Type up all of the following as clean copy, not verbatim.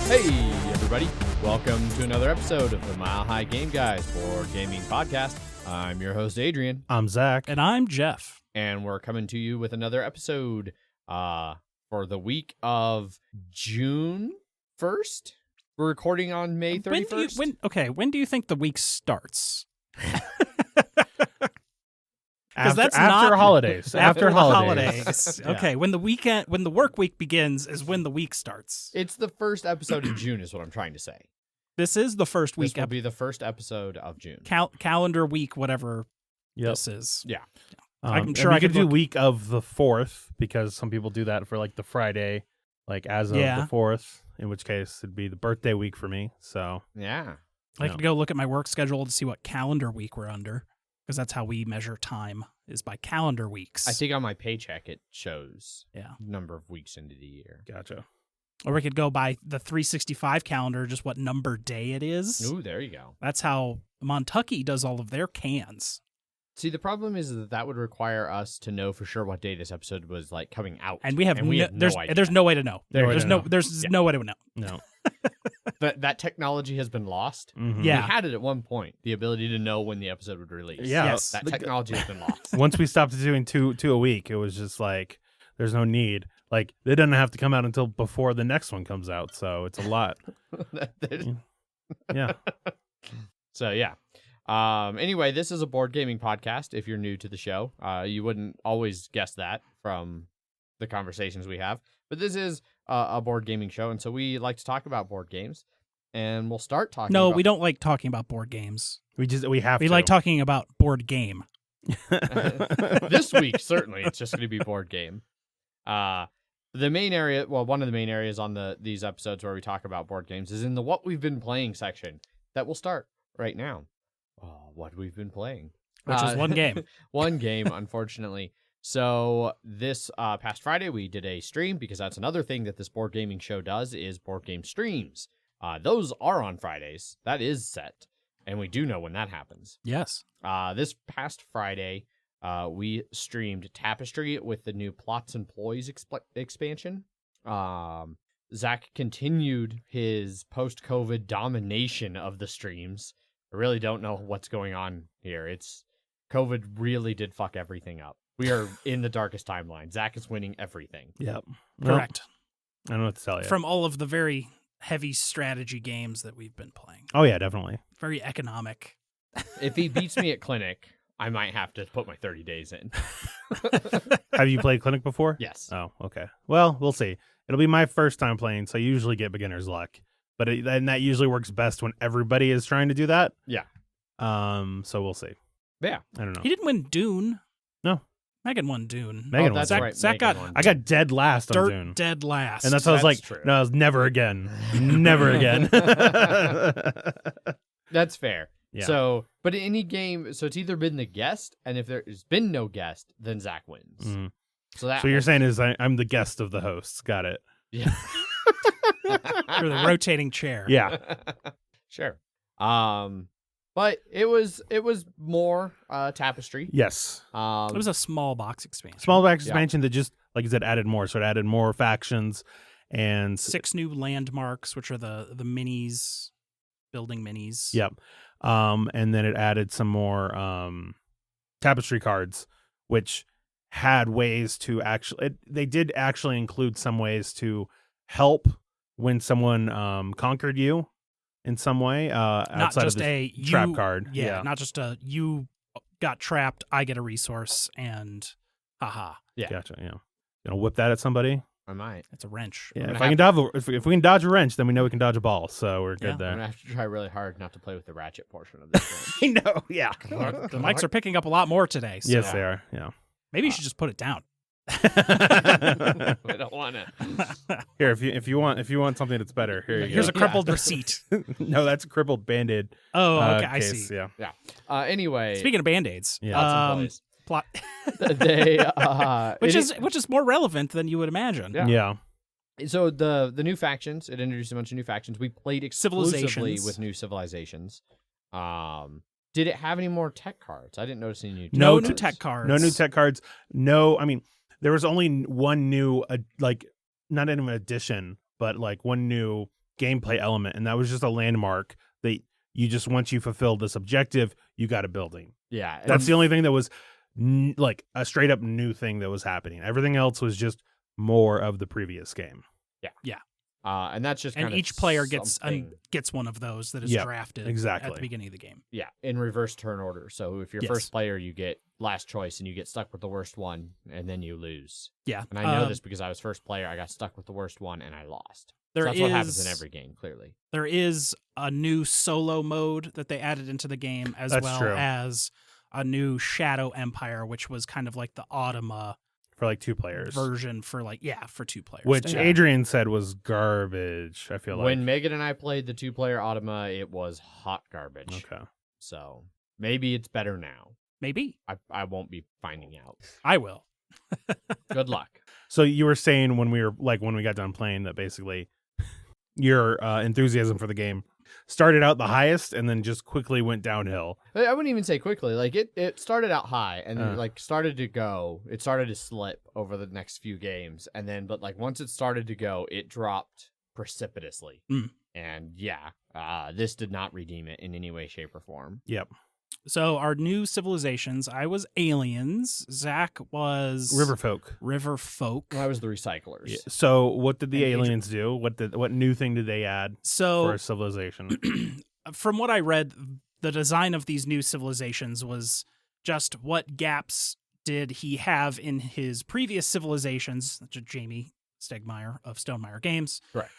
Hey, everybody. Welcome to another episode of the Mile High Game Guys board gaming podcast. I'm your host, Adrian. I'm Zach. And I'm Jeff. And we're coming to you with another episode for the week of June 1st. We're recording on May 31st. When do you think the week starts? After holidays. After holidays. holidays. Okay, when the work week begins is when the week starts. It's the first episode of June is what I'm trying to say. This is the first week. This will be the first episode of June. Calendar week, whatever this is. Yeah. I'm sure I could do week of the 4th because some people do that for like the Friday, like as of the 4th, in which case it'd be the birthday week for me. So yeah. I could go look at my work schedule to see what calendar week we're under. Because that's how we measure time, is by calendar weeks. I think on my paycheck it shows number of weeks into the year. Gotcha. Or we could go by the 365 calendar, just what number day it is. Ooh, there you go. That's how Montucky does all of their cans. See, the problem is that would require us to know for sure what day this episode was like coming out, and we have no idea. There's no way to know. There's no way to know. No. that technology has been lost. Mm-hmm. Yeah, we had it at one point, the ability to know when the episode would release. Yeah, yes. That technology has been lost. Once we stopped doing two a week, it was just like there's no need. Like they doesn't have to come out until before the next one comes out, so it's a lot. Yeah. So yeah. Anyway, this is a board gaming podcast. If you're new to the show, you wouldn't always guess that from the conversations we have. But this is a board gaming show, and so we like to talk about board games. And we'll start talking. No, we don't like talking about board games. We We like talking about board game. This week, certainly, it's just going to be board game. The main area, one of the main areas on these episodes where we talk about board games is in the what we've been playing section. That will start right now. What we've been playing. Which is one game. One game, unfortunately. So this past Friday, we did a stream because that's another thing that this board gaming show does is board game streams. Those are on Fridays. That is set. And we do know when that happens. Yes. This past Friday, we streamed Tapestry with the new Plots and Ploys expansion. Zach continued his post-COVID domination of the streams. I really don't know what's going on here. COVID really did fuck everything up. We are in the darkest timeline. Zach is winning everything. Yep. Correct. I don't know what to tell you. From all of the very heavy strategy games that we've been playing. Oh, yeah, definitely. Very economic. If he beats me at Clinic, I might have to put my 30 days in. Have you played Clinic before? Yes. Oh, okay. Well, we'll see. It'll be my first time playing, so I usually get beginner's luck. But and that usually works best when everybody is trying to do that. Yeah. So we'll see. Yeah. I don't know. He didn't win Dune. No. Megan won Dune. Megan won. That's Zach, right. Zach Megan got won. I got dead last on dirt Dune. dead last. And that's how I was like, true. no, never again. Never again. That's fair. Yeah. So, but in any game, so it's either been the guest, and if there's been no guest, then Zach wins. Mm. So you're saying is I'm the guest of the hosts. Got it. Yeah. You're the rotating chair. Yeah. Sure. But it was more Tapestry. Yes. It was a small box expansion. Small box expansion that just, like you said, added more. So it added more factions and 6 new landmarks, which are the minis, building minis. Yep. And then it added some more Tapestry cards, which had ways to they did actually include some ways to help when someone conquered you in some way outside just of the a trap card. Yeah, not just a you got trapped, I get a resource, and haha. Yeah. Gotcha. Yeah. Gonna whip that at somebody. I might. It's a wrench. Yeah. If we can dodge a wrench, then we know we can dodge a ball. So we're good I'm there. gonna have to try really hard not to play with the ratchet portion of this game. I know. Yeah. The mics are picking up a lot more today. So Yes, they are. Yeah. maybe you should just put it down. I don't want to. Here, if you want something that's better, here you Here's go. a crumpled receipt. No, that's a crippled Band-Aid. Oh, okay, I case. see. Yeah. Anyway. Speaking of Band-Aids, Yeah. Plots and Ploys. plot, which is more relevant than you would imagine. Yeah. So the new factions, it introduced a bunch of new factions. We played exclusively Civilizations. with new civilizations. Did it have any more tech cards? I didn't notice any new. No tech new cards. tech cards. No new tech cards. No, I mean, there was only one new, not even an addition, but like one new gameplay element, and that was just a landmark that you just, once you fulfilled this objective, you got a building. Yeah. That's the only thing that was like a straight up new thing that was happening. Everything else was just more of the previous game. And that's just And kind of each player gets something- gets one of those that is Yep, drafted exactly. at the beginning of the game. Yeah, in reverse turn order. So if you're Yes. first player, you get last choice and you get stuck with the worst one, and then you lose. Yeah. And I know this because I was first player. I got stuck with the worst one and I lost. There So that's what happens in is- every game, clearly. There is a new solo mode that they added into the game, as That's well true. as a new Shadow Empire, which was kind of like the Automa For like 2 players. version for for 2 players. Which Yeah. Adrian said was garbage, I feel like. When Megan and I played the 2-player Automa, it was hot garbage. Okay. So maybe it's better now. Maybe. I won't be finding out. I will. Good luck. So you were saying when we got done playing that basically your enthusiasm for the game started out the highest and then just quickly went downhill. I wouldn't even say quickly. Like it started out high and then Uh. it started to slip over the next few games. And then, but like once it started to go, it dropped precipitously. Mm. And this did not redeem it in any way, shape, or form. Yep. So our new civilizations, I was aliens. Zach was River folk. I was the recyclers. Yeah. So what did the And aliens do? What new thing did they add for a So civilization? from what I read, the design of these new civilizations was just what gaps did he have in his previous civilizations, such as Jamie Stegmaier of Stonemaier Games, Correct.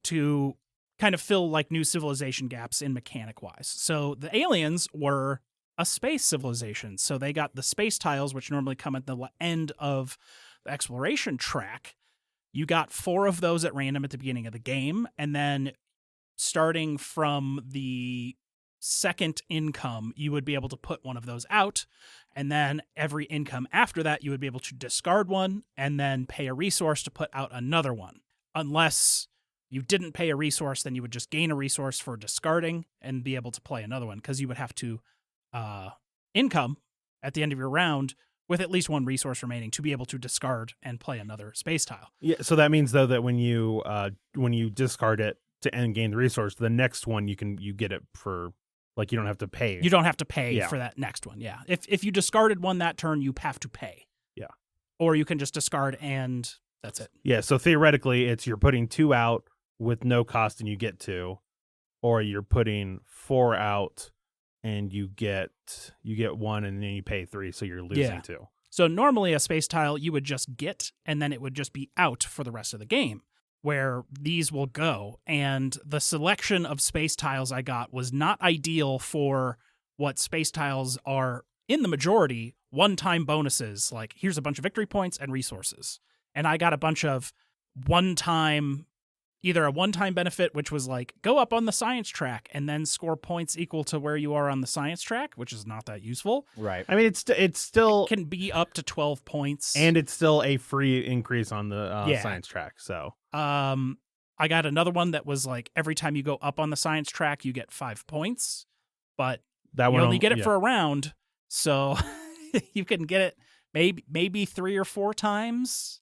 to kind of fill like new civilization gaps in mechanic wise. So the aliens were a space civilization. So they got the space tiles, which normally come at the end of the exploration track. You got 4 of those at random at the beginning of the game. And then starting from the second income, you would be able to put one of those out. And then every income after that, you would be able to discard one and then pay a resource to put out another one. Unless you didn't pay a resource, then you would just gain a resource for discarding and be able to play another one, because you would have to income at the end of your round with at least 1 resource remaining to be able to discard and play another space tile. Yeah. So that means though that when you discard it to end gain the resource, the next one you get it for, like, you don't have to pay. You don't have to pay Yeah. for that next one. Yeah. If you discarded one that turn, you have to pay. Yeah. Or you can just discard and that's it. Yeah. So theoretically, it's you're putting 2 out with no cost and you get 2, or you're putting 4 out and you get 1 and then you pay 3, so you're losing 2. So normally a space tile you would just get and then it would just be out for the rest of the game, where these will go. And the selection of space tiles I got was not ideal for what space tiles are in the majority, one-time bonuses, like here's a bunch of victory points and resources. And I got a bunch of either a one-time benefit, which was like, go up on the science track and then score points equal to where you are on the science track, which is not that useful. Right. I mean, it's still, It can be up to 12 points. and it's still a free increase on the science track. So I got another one that was like, every time you go up on the science track, you get 5 points, but that you one only get it for a round. So you can get it maybe 3 or 4 times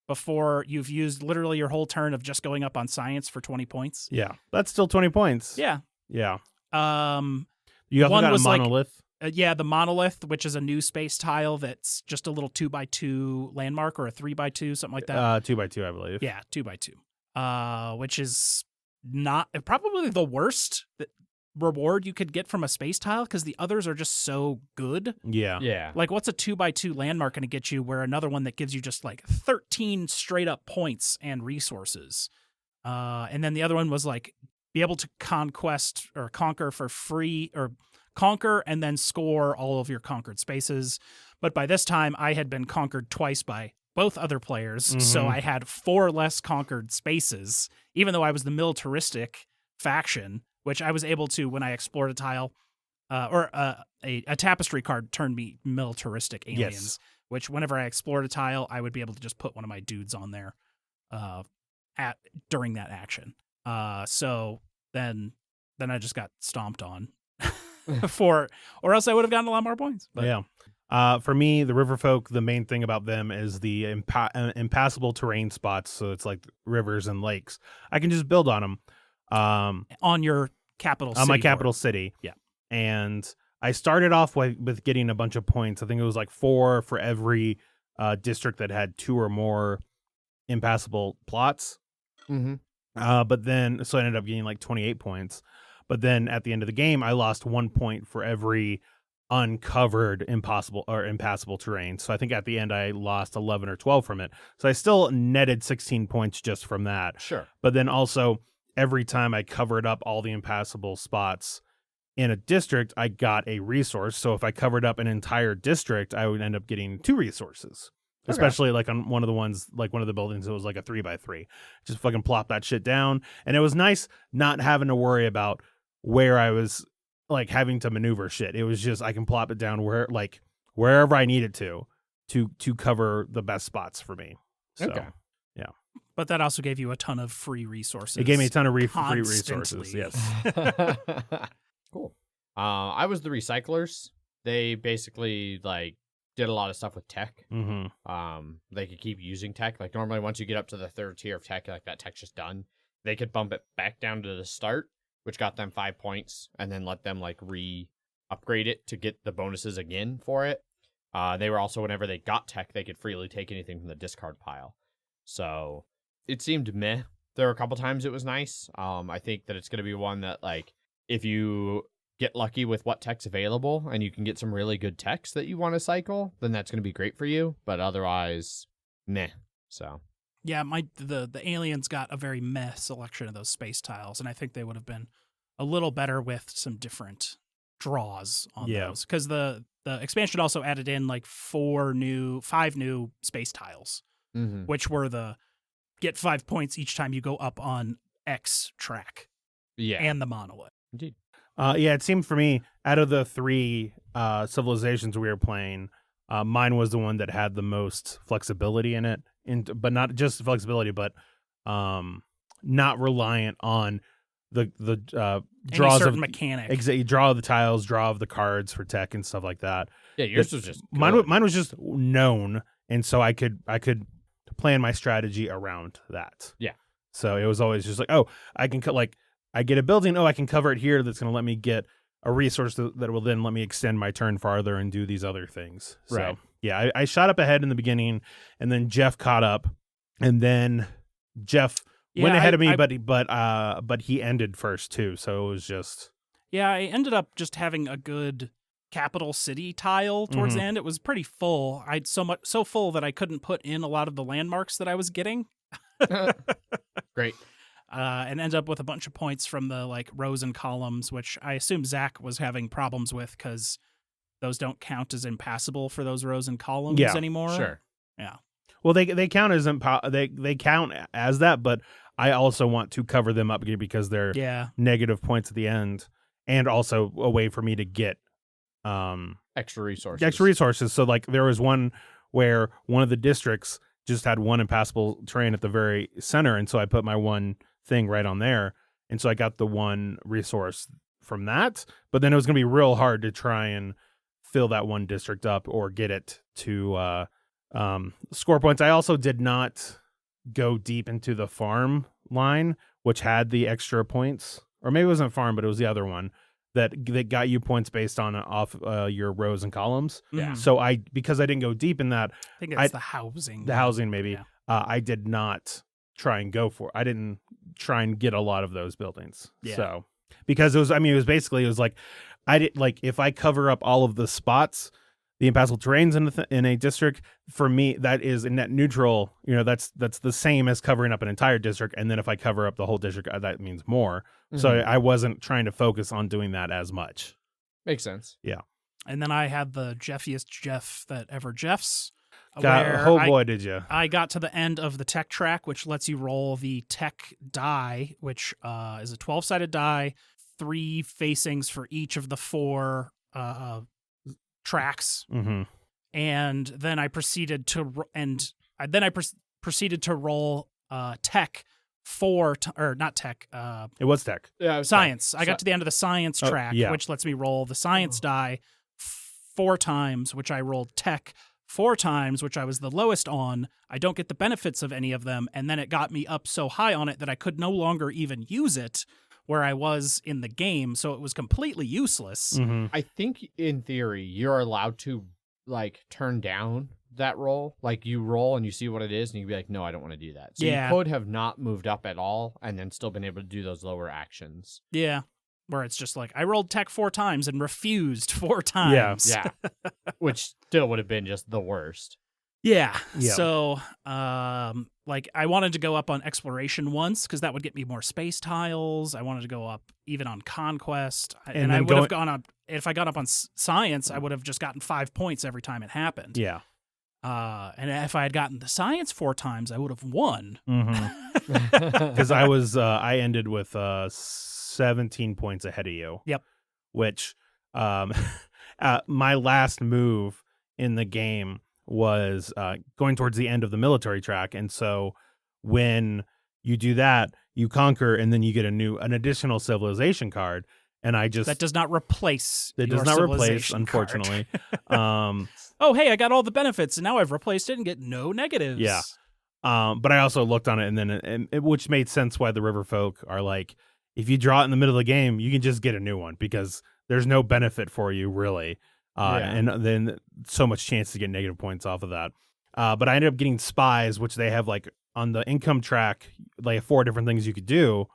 before you've used literally your whole turn of just going up on science for 20 points. Yeah, that's still 20 points. Yeah. Yeah. One You also got a was like- monolith. The monolith, which is a new space tile that's just a little 2x2 landmark, or a 3x2, something like that. 2x2, I believe. Yeah, 2x2. Which is not probably the worst reward you could get from a space tile, because the others are just so good. Yeah. Yeah. Like, what's a 2x2 landmark going to get you, where another one that gives you just like 13 straight up points and resources? And then the other one was like, be able to conquest or conquer for free, or conquer and then score all of your conquered spaces. But by this time, I had been conquered twice by both other players, so Mhm. I had 4 less conquered spaces, even though I was the militaristic faction, which I was able to, when I explored a tile, or a tapestry card turned me militaristic aliens, Yes. which whenever I explored a tile, I would be able to just put one of my dudes on there during that action. So then I just got stomped on or else I would have gotten a lot more points. But Yeah. For me, the river folk, the main thing about them is the impassable terrain spots. So it's like rivers and lakes. I can just build on them. On your capital city. On my capital board. city. Yeah. And I started off with getting a bunch of points. I think it was like 4 for every district that had 2 or more impassable plots. Mm-hmm. But then, so I ended up getting like 28 points. But then at the end of the game, I lost 1 point for every uncovered impassable terrain. So I think at the end I lost 11 or 12 from it. So I still netted 16 points just from that. Sure. But then also every time I covered up all the impassable spots in a district, I got a resource. So if I covered up an entire district, I would end up getting 2 resources. Okay. Especially like on one of the ones, like one of the buildings, it was like a 3x3. Just fucking plop that shit down. And it was nice not having to worry about where I was like having to maneuver shit. It was just, I can plop it down wherever I needed to cover the best spots for me. So, Okay. yeah. But that also gave you a ton of free resources. It gave me a ton of free constantly. resources. Yes. Cool. I was the recyclers. They basically like did a lot of stuff with tech. Mm-hmm. They could keep using tech. Like normally once you get up to the 3rd tier of tech, like that tech's just done. They could bump it back down to the start, which got them 5 points, and then let them like upgrade it to get the bonuses again for it. They were also, whenever they got tech, they could freely take anything from the discard pile. So it seemed meh. There were a couple times it was nice. I think that it's going to be one that like if you get lucky with what tech's available and you can get some really good techs that you want to cycle, then that's going to be great for you. But otherwise, meh. So Yeah, the aliens got a very meh selection of those space tiles, and I think they would have been a little better with some different draws on those. Because the expansion also added in like 5 new space tiles, which were the get 5 points each time you go up on X track. Yeah. And the monolith. Indeed. Yeah, it seemed for me, out of the 3 civilizations we were playing, mine was the one that had the most flexibility in it, but not just flexibility, but not reliant on the draws certain of mechanic. You draw the tiles, draw of the cards for tech and stuff like that. Yeah, yours was just mine was just known, and so I could plan my strategy around that. Yeah. So it was always just like, oh, I can I get a building. Oh, I can cover it here. That's going to let me get a resource that will then let me extend my turn farther and do these other things. Right. So yeah, I shot up ahead in the beginning, and then Jeff caught up, and then Jeff went ahead of me, but he ended first too. So it was just. Yeah, I ended up just having a good capital city tile towards the end. It was pretty full. I'd so full that I couldn't put in a lot of the landmarks that I was getting. Great. And ended up with a bunch of points from the like rows and columns, which I assume Zach was having problems with because those don't count as impassable for those rows and columns anymore. Sure. Yeah. Well, they count as they count as that, but I also want to cover them up because they're negative points at the end, and also a way for me to get extra resources. So like there was one where one of the districts just had one impassable terrain at the very center, and so I put my one thing right on there, and so I got the one resource from that. But then it was going to be real hard to try and fill that one district up or get it to score points. I also did not go deep into the farm line, which had the extra points, or maybe it wasn't farm, but it was the other one that got you points based on off your rows and columns. Yeah. So because I didn't go deep in that, I think it's the housing. The housing maybe. Yeah. I did not try and go for. I didn't try and get a lot of those buildings. Yeah. So because it was like I did like if I cover up all of the spots, the impassable terrains in a district, for me that is a net neutral. You know, that's the same as covering up an entire district, and then if I cover up the whole district, that means more. So I wasn't trying to focus on doing that as much. Makes sense. Yeah. And then I had the Jeffiest Jeff that ever Jeffs. Did you? I got to the end of the tech track, which lets you roll the tech die, which is a 12-sided die, 3 facings for each of the 4 tracks. Mm-hmm. And then I proceeded to proceeded to roll tech not tech. It was tech. Yeah, it was science. tech. I got to the end of the science track, which lets me roll the science die 4 times, which I rolled tech 4 times, which I was the lowest on. I don't get the benefits of any of them, and then it got me up so high on it that I could no longer even use it where I was in the game, so it was completely useless. Mm-hmm. I think in theory you're allowed to like turn down that roll. Like you roll and you see what it is and you'd be like, no, I don't want to do that. So Yeah. you could have not moved up at all and then still been able to do those lower actions. Yeah. Where it's just like, I rolled tech 4 times and refused 4 times. Yeah. Which still would have been just the worst. Yeah. Yeah. So, like, I wanted to go up on exploration once because that would get me more space tiles. I wanted to go up even on conquest, and I would have gone up if I got up on science. I would have just gotten 5 points every time it happened. Yeah. And if I had gotten the science 4 times, I would have won. Because I ended with 17 points ahead of you. Yep. Which, my last move in the game was going towards the end of the military track, and so when you do that, you conquer, and then you get an additional civilization card. And I just that does not replace. That does not replace, unfortunately. Oh, hey, I got all the benefits, and now I've replaced it and get no negatives. Yeah. But I also looked on it, and then which made sense why the river folk are like, if you draw it in the middle of the game, you can just get a new one because there's no benefit for you really. And then so much chance to get negative points off of that. But I ended up getting spies, which they have like on the income track, like 4 different things you could do.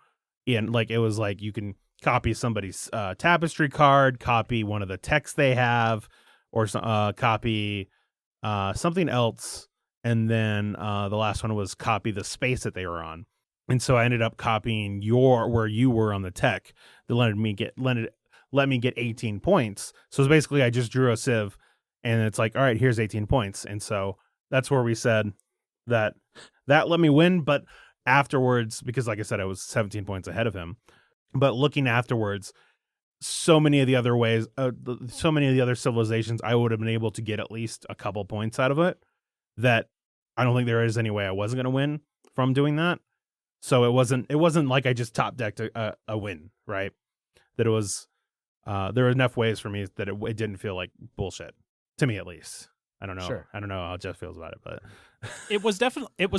And like, it was like, you can copy somebody's tapestry card, copy one of the texts they have, or copy something else. And then the last one was copy the space that they were on. And so I ended up copying where you were on the tech that let me get 18 points. So it's basically I just drew a civ, and it's like, all right, here's 18 points. And so that's where we said that let me win. But afterwards, because like I said, I was 17 points ahead of him. But looking afterwards, so many of the other ways, so many of the other civilizations, I would have been able to get at least a couple points out of it that I don't think there is any way I wasn't going to win from doing that. So it wasn't like I just top decked a win, right? That it was, there were enough ways for me that it didn't feel like bullshit, to me at least. I don't know. Sure. I don't know how Jeff feels about it, but it was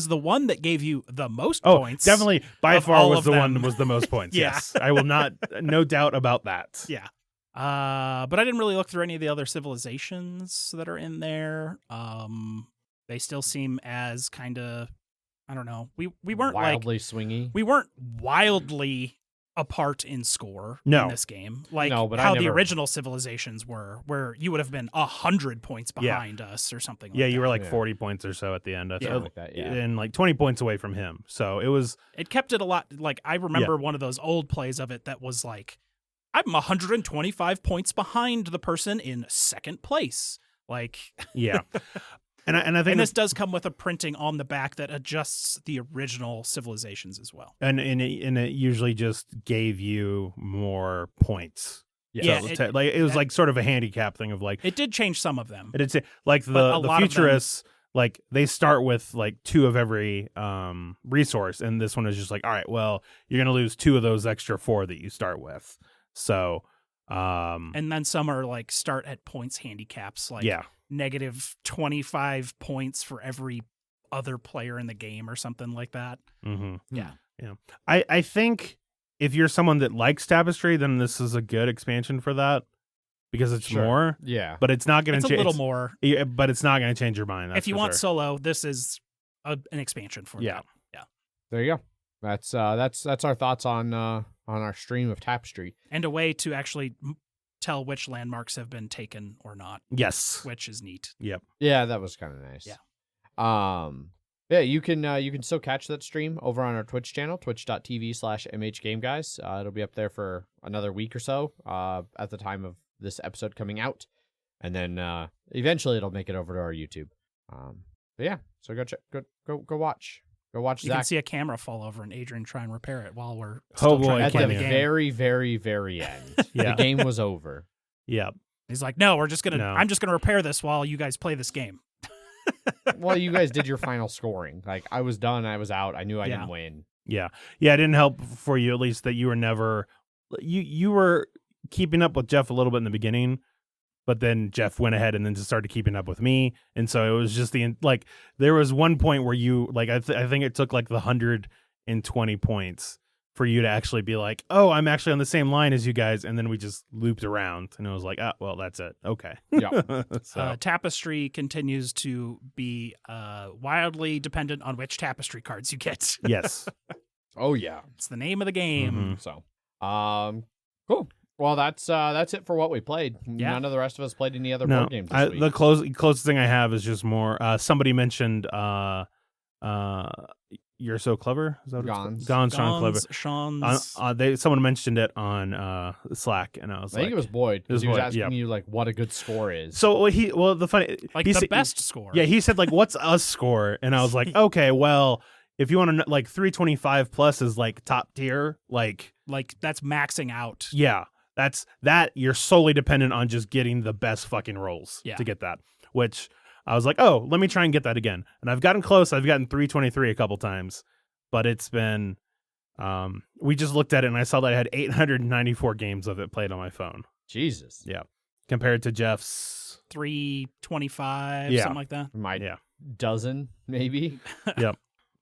the one that gave you the most points. Definitely by far was the them. one was the most points. Yeah. Yes, I will not, no doubt about that. Yeah. But I didn't really look through any of the other civilizations that are in there. They still seem as kind of, I don't know. We weren't wildly swingy. We weren't wildly apart in score No. in this game. Like but how the original civilizations were, where you would have been 100 points Yeah. behind us or something like Yeah, that. you were like Yeah. 40 points or so at the end. Something like that, yeah. And like 20 points away from him. So it was, It kept it a lot. Like I remember one of those old plays of it that was like, I'm 125 points behind the person in second place. Like, yeah. And I think and this does come with a printing on the back that adjusts the original civilizations as well. and it usually just gave you more points. Yeah, So it was like sort of a handicap thing of like, It did change some of them. it did say, like But a the lot of them- futurists, like they start with like 2 of every resource, and this one is just like, all right, well, you're gonna lose 2 of those extra 4 that you start with. So And then some are like start at points handicaps, like yeah. negative 25 points for every other player in the game or something like that. Mm-hmm. Yeah. Yeah. I think if you're someone that likes Tapestry, then this is a good expansion for that because it's Sure. more. Yeah. But it's not going to It's a change. little more. But it's not going to change your mind. That's If you for want sure. solo, this is an expansion for Yeah. that. There you go. That's our thoughts on our stream of Tapestry. And a way to actually tell which landmarks have been taken or not, Yes. which is neat. Yep. Yeah, that was kind of nice. Yeah. Yeah, you can still catch that stream over on our Twitch channel, twitch.tv/MHGameGuys. It'll be up there for another week or so at the time of this episode coming out. And then eventually it'll make it over to our YouTube. But yeah, so go watch. Go watch You Zach can see a camera fall over and Adrian try and repair it while we're Oh, still boy, trying at to the play the game. very, very, very end. Yeah. The game was over. Yep. He's like, no, I'm just No. gonna repair this while you guys play this game. Well, you guys did your final scoring. Like, I was done. I was out. I knew I didn't win. Yeah. Yeah. It didn't help for you, at least, that you were never. You were keeping up with Jeff a little bit in the beginning, But then Jeff went ahead and then just started keeping up with me. And so it was just there was one point where you, like, I think it took like the 120 points for you to actually be like, oh, I'm actually on the same line as you guys. And then we just looped around and it was like, oh, well, that's it. Okay. Yeah. So Tapestry continues to be wildly dependent on which Tapestry cards you get. yes. Oh yeah. It's the name of the game. Mhm. So, cool. Well, that's it for what we played. Yeah. None of the rest of us played any other No, board games this week. the closest thing I have is just more. Somebody mentioned You're So Clever. Is that what it's called? Ganz. Sean Clever. Sean's. Someone mentioned it on Slack, and I was I think like, it was Boyd because he was Boyd, asking yeah. you like what a good score is. So the funny, Like he the said- best score. Yeah, he said like, "What's us score?" And I was like, "Okay, well, if you want to like 325 plus is like top tier, like that's maxing out. yeah, that you're solely dependent on just getting the best fucking rolls Yeah. to get that." Which I was like, "Oh, let me try and get that again." And I've gotten close. I've gotten 323 a couple times, but it's been we just looked at it and I saw that I had 894 games of it played on my phone. Jesus. Yeah. Compared to Jeff's 325, Yeah. something like that. My yeah. dozen, maybe.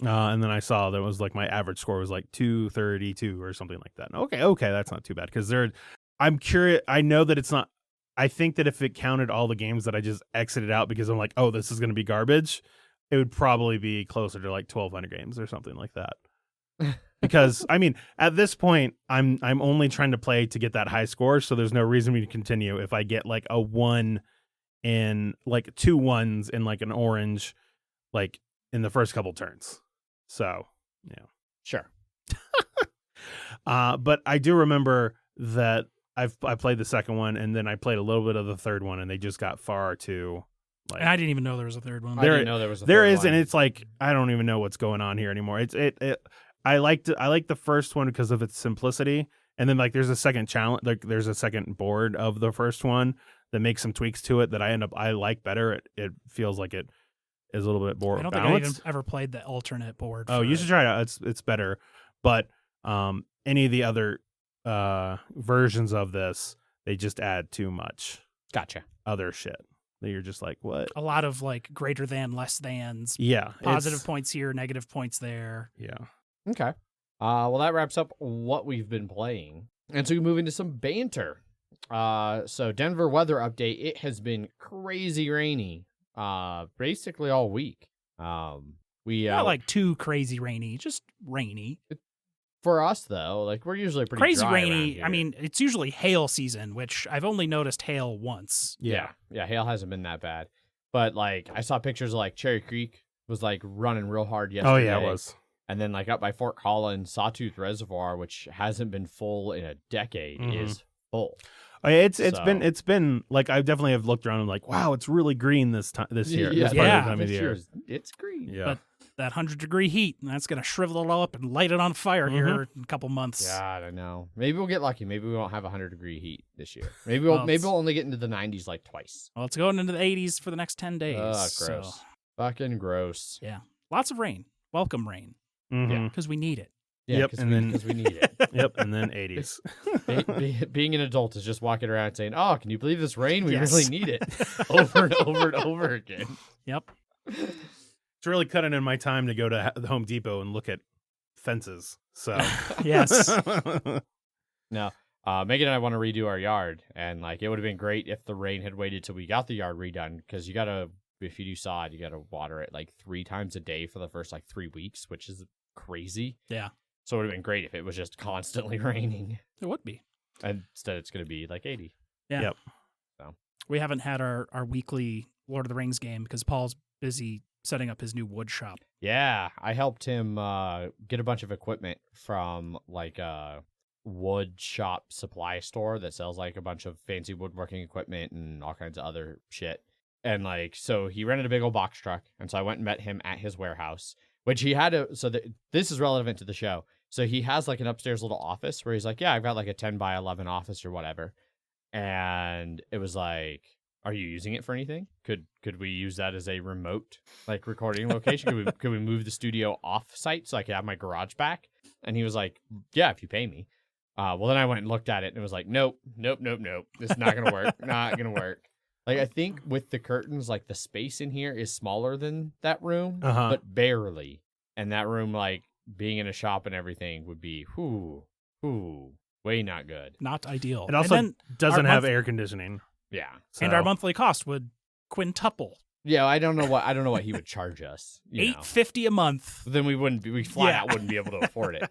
And then I saw that was like my average score was like 232 or something like that. Okay, that's not too bad because I'm curious. I know that it's not. I think that if it counted all the games that I just exited out because I'm like, oh, this is going to be garbage, it would probably be closer to like 1,200 games or something like that. Because I mean, at this point, I'm only trying to play to get that high score, so there's no reason for me to continue if I get like a 1 in like 2 1s in like an orange, like in the first couple turns. So yeah, Sure. but I do remember that I played the second one and then I played a little bit of the third one, and they just got far too like. And I didn't even know there was a third one. I didn't know there was a There third is, one. and it's like I don't even know what's going on here anymore. I like the first one because of its simplicity, and then like there's a second challenge, like there's a second board of the first one that makes some tweaks to it that I like better. It feels like it is a little bit more I don't balanced. think I even ever played the alternate board. Oh, for you it. should try it out. It's better. But any of the other versions of this, they just add too much Gotcha. other shit that you're just like, what? A lot of like greater than, less thans, Yeah, positive it's- points here, negative points there. Yeah. Okay. Well, that wraps up what we've been playing. And so we move into some banter. So Denver weather update. It has been crazy rainy basically all week. We Not like too crazy rainy, just rainy. for us though, like we're usually pretty Crazy dry around rainy. here. I mean, it's usually hail season, which I've only noticed hail once. yeah, hail hasn't been that bad. But like I saw pictures of like Cherry Creek was like running real hard yesterday. Oh yeah, it was. And then like up by Fort Collins, Sawtooth Reservoir, which hasn't been full in a decade, is full. Oh, yeah, it's been like I definitely have looked around and like, wow, it's really green this year. Yeah, this part of yeah. the time of This the year year. it's green. Yeah. But that 100-degree heat, and that's going to shrivel it all up and light it on fire here in a couple months. God, I know. Maybe we'll get lucky. Maybe we won't have 100-degree heat this year. Maybe Well, we'll only get into the 90s like twice. Well, it's going into the 80s for the next 10 days. Ugh, so, gross. Fucking gross. yeah. Lots of rain. Welcome rain. Mhm. Yeah. Because we need it. Yeah, Yep, and then- because we need it. Yep, and then 80s. Being an adult is just walking around saying, "Oh, can you believe this rain? We Yes. really need it," over and over and over again. Yep. It's really cutting in my time to go to the Home Depot and look at fences. So Yes. No, Megan and I want to redo our yard, and like it would have been great if the rain had waited till we got the yard redone. Because if you do sod, you gotta water it like 3 times a day for the first like 3 weeks, which is crazy. Yeah. So it would have been great if it was just constantly raining. It would be. And instead, it's gonna be like 80. Yeah. Yep. We haven't had our weekly Lord of the Rings game because Paul's busy setting up his new wood shop. Yeah, I helped him get a bunch of equipment from like a wood shop supply store that sells like a bunch of fancy woodworking equipment and all kinds of other shit. And like, so he rented a big old box truck, and so I went and met him at his warehouse, which he had this is relevant to the show. So he has like an upstairs little office where he's like, yeah, I've got like a 10 by 11 office or whatever. And it was like, are you using it for anything? Could we use that as a remote like recording location? could we move the studio off site so I could have my garage back? And he was like, yeah, if you pay me. Well, then I went and looked at it and it was like, nope. This is not gonna work. Not gonna work. Like, I think with the curtains, like, the space in here is smaller than that room, Uh-huh. but barely. And that room, like, being in a shop and everything would be, way not good. Not ideal. It also and then doesn't our have month- air conditioning. Yeah. and our so- monthly cost would quintuple. Yeah, I don't know what he would charge us. You know. $8.50 a month. Then we flat out wouldn't be able to afford it.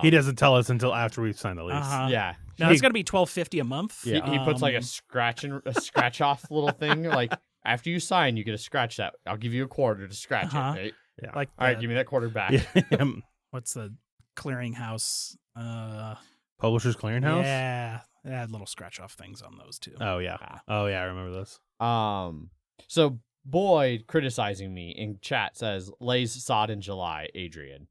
He doesn't tell us until after we've signed the lease. Uh-huh. Yeah. No, it's gonna be $12.50 a month. He puts like a scratch off little thing. Like, after you sign, you get to scratch that. I'll give you a quarter to scratch Uh-huh. it. Right? Yeah. like All right, the- give me that quarter back. Yeah. what's the clearinghouse? Publishers Clearinghouse? Yeah, they had little scratch off things on those too. Oh, yeah. Oh, yeah, I remember this. So Boyd criticizing me in chat says lays sod in July, Adrian.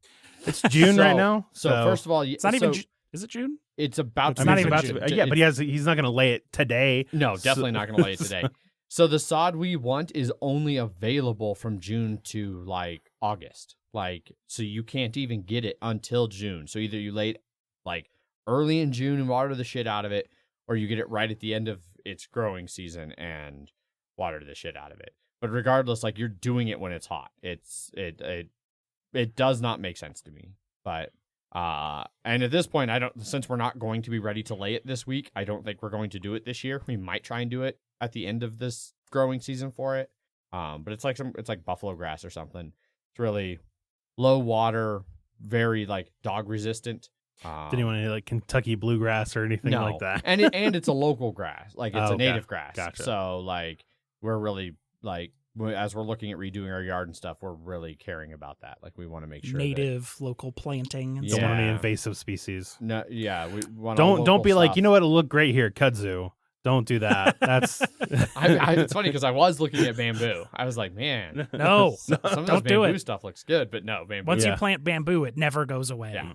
It's June So- right now. So first of all, It's not even. Is it June? It's about It's to not be even June. June. Yeah, but he's not going to lay it today. No, definitely not going to lay it today. So the sod we want is only available from June to like August. Like, so you can't even get it until June. So either you lay it like early in June and water the shit out of it, or you get it right at the end of its growing season and water the shit out of it. But regardless, like, you're doing it when it's hot. It does not make sense to me. But and at this point, since we're not going to be ready to lay it this week, I don't think we're going to do it this year. We might try and do it at the end of this growing season for it. But it's like buffalo grass or something. It's really low water, very like dog resistant. Didn't you want any like Kentucky bluegrass or anything No. like that? and it's a local grass, like it's Oh, a okay. native grass. Gotcha. So like we're really like as we're looking at redoing our yard and stuff, we're really caring about that. Like we want to make sure Native local planting. And Yeah. Don't stuff. want any invasive species. No, yeah, we want Don't be like, you know what'll look great here, kudzu. Don't do that. That's it's funny because I was looking at bamboo. I was like, man, No, some of this don't do bamboo it. stuff looks good, but no, bamboo. Once Yeah. you plant bamboo, it never goes away. Yeah.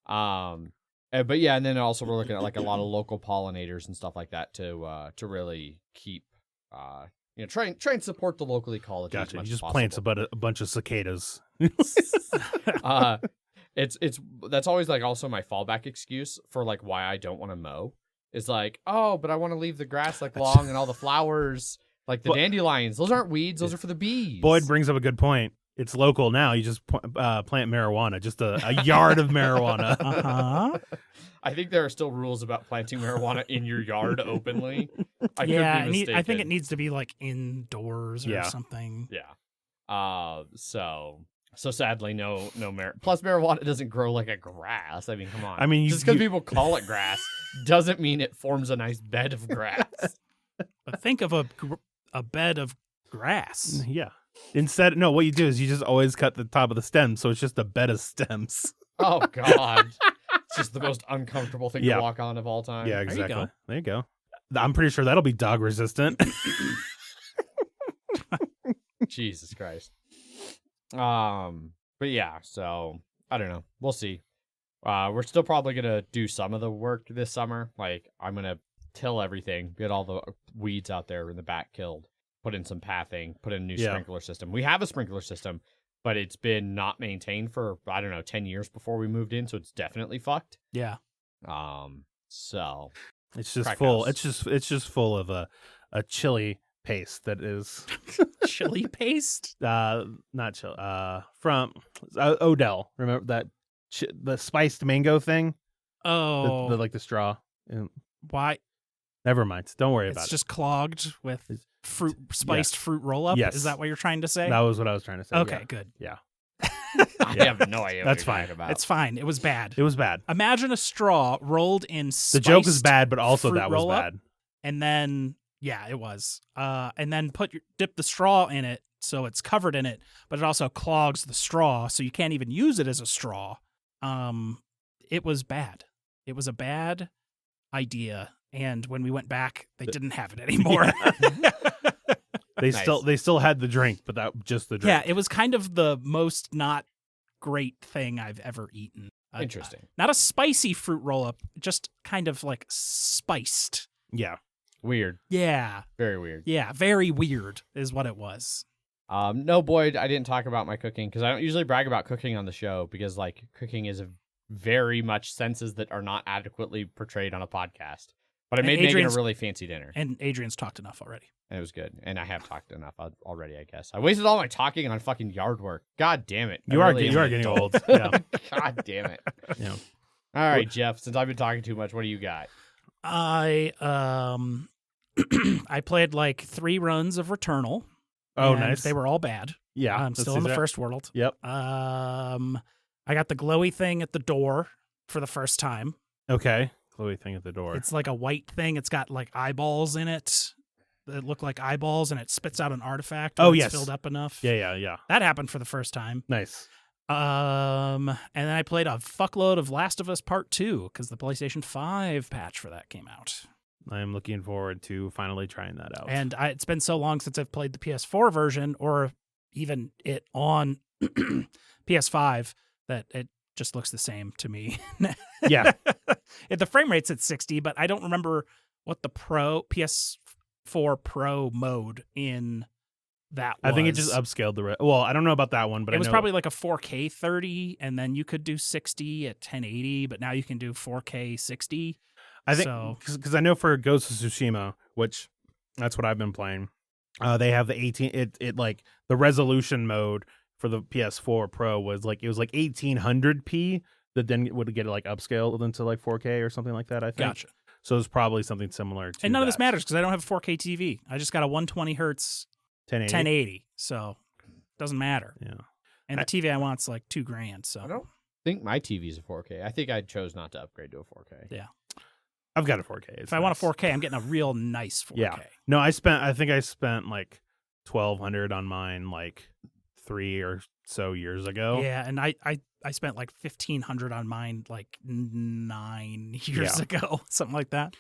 But yeah, and then also we're looking at like a lot of local pollinators and stuff like that to really keep try and support the local ecology as gotcha. much He just as plants possible. a bunch of cicadas. It's that's always like also my fallback excuse for like why I don't want to mow. Is like, oh, but I want to leave the grass like long and all the flowers, like the Well- dandelions. Those aren't weeds; those are for the bees. Boyd brings up a good point. It's local now. You just plant marijuana, just a yard of marijuana. Uh-huh. I think there are still rules about planting marijuana in your yard openly. I Yeah, could be I think mistaken. it needs to be like indoors or Yeah. something. Yeah. So sadly, no plus marijuana doesn't grow like a grass. I mean, come on. I mean, just because people call it grass doesn't mean it forms a nice bed of grass. But think of a bed of grass. Yeah. Instead, no, what you do is you just always cut the top of the stem, so it's just a bed of stems. Oh God, it's just the most uncomfortable thing Yeah. to walk on of all time. Yeah, you exactly. go. There you go. I'm pretty sure that'll be dog resistant. Jesus Christ. But yeah, so I don't know. We'll see. We're still probably gonna do some of the work this summer. Like I'm gonna till everything, get all the weeds out there in the back killed, put in some pathing, put in a new Yeah. sprinkler system. We have a sprinkler system, but it's been not maintained for 10 years before we moved in, so it's definitely fucked. Yeah. So It's just Crack full. house. It's just full of a chili paste that is Chili paste? not chili. From Odell. Remember that the spiced mango thing? Oh. The like the straw. Why? Never mind. Don't worry It's about just clogged with spiced fruit roll up? Yes. Is that what you're trying to say? it. That was what I was trying to say. Okay, good. Yeah. I have no idea what That's you're fine. talking about. It's fine. It was bad. It was bad. Imagine a straw rolled in The spiced joke is bad, but also fruit that was roll-up, bad. and then it was. And then dip the straw in it so it's covered in it, but it also clogs the straw, so you can't even use it as a straw. It was bad. It was a bad idea, and when we went back, they didn't have it anymore. They Nice. still had the drink, but that just the drink. Yeah, it was kind of the most not great thing I've ever eaten. Interesting. Not a spicy fruit roll up, just kind of like spiced. Yeah. Weird. Yeah. Very weird. Yeah. Very weird is what it was. No, Boyd, I didn't talk about my cooking because I don't usually brag about cooking on the show because like cooking is very much senses that are not adequately portrayed on a podcast. But I And made Megan a Adrian's- really fancy dinner. And Adrian's talked enough already. And it was good. And I have talked enough already, I guess. I wasted all my talking on fucking yard work. God damn it. You are getting old. Yeah. God damn it. Yeah. All right, Jeff, since I've been talking too much, what do you got? I I played like 3 runs of Returnal. Oh, and nice. They were all bad. Yeah. I'm still in the first world. Yep. I got the glowy thing at the door for the first time. Okay. Chloe thing at the door. It's like a white thing. It's got like eyeballs in it that look like eyeballs, and it spits out an artifact when it's filled up enough. Yeah. That happened for the first time. Nice. And then I played a fuckload of Last of Us Part 2 because the PlayStation 5 patch for that came out. I'm looking forward to finally trying that out. And it's been so long since I've played the PS4 version or even it on PS5 that it just looks the same to me. Yeah. The frame rate's at 60, but I don't remember what the PS4 Pro mode in that was. I think it just upscaled the well, I don't know about that one, but it I was know probably like a 4K 30, and then you could do 60 at 1080, but now you can do 4K 60. I think because I know for Ghost of Tsushima, which that's what I've been playing. They have the 18. It like the resolution mode for the PS4 Pro was like 1800p. That then would get like upscaled into like 4K or something like that. I think. Gotcha. So it's probably something similar to. And none of this that. matters because I don't have a 4K TV. I just got a 120 hertz 1080, so it doesn't matter. Yeah. And the TV I want's like $2,000. So I don't think my TV's a 4K. I think I chose not to upgrade to a 4K. Yeah. I've got a 4K. If I want a 4K, I'm getting a real nice 4K. Yeah. No, I think I spent like $1,200 on mine like 3 or so years ago. Yeah, and I spent like $1,500 on mine like 9 years ago, something like that.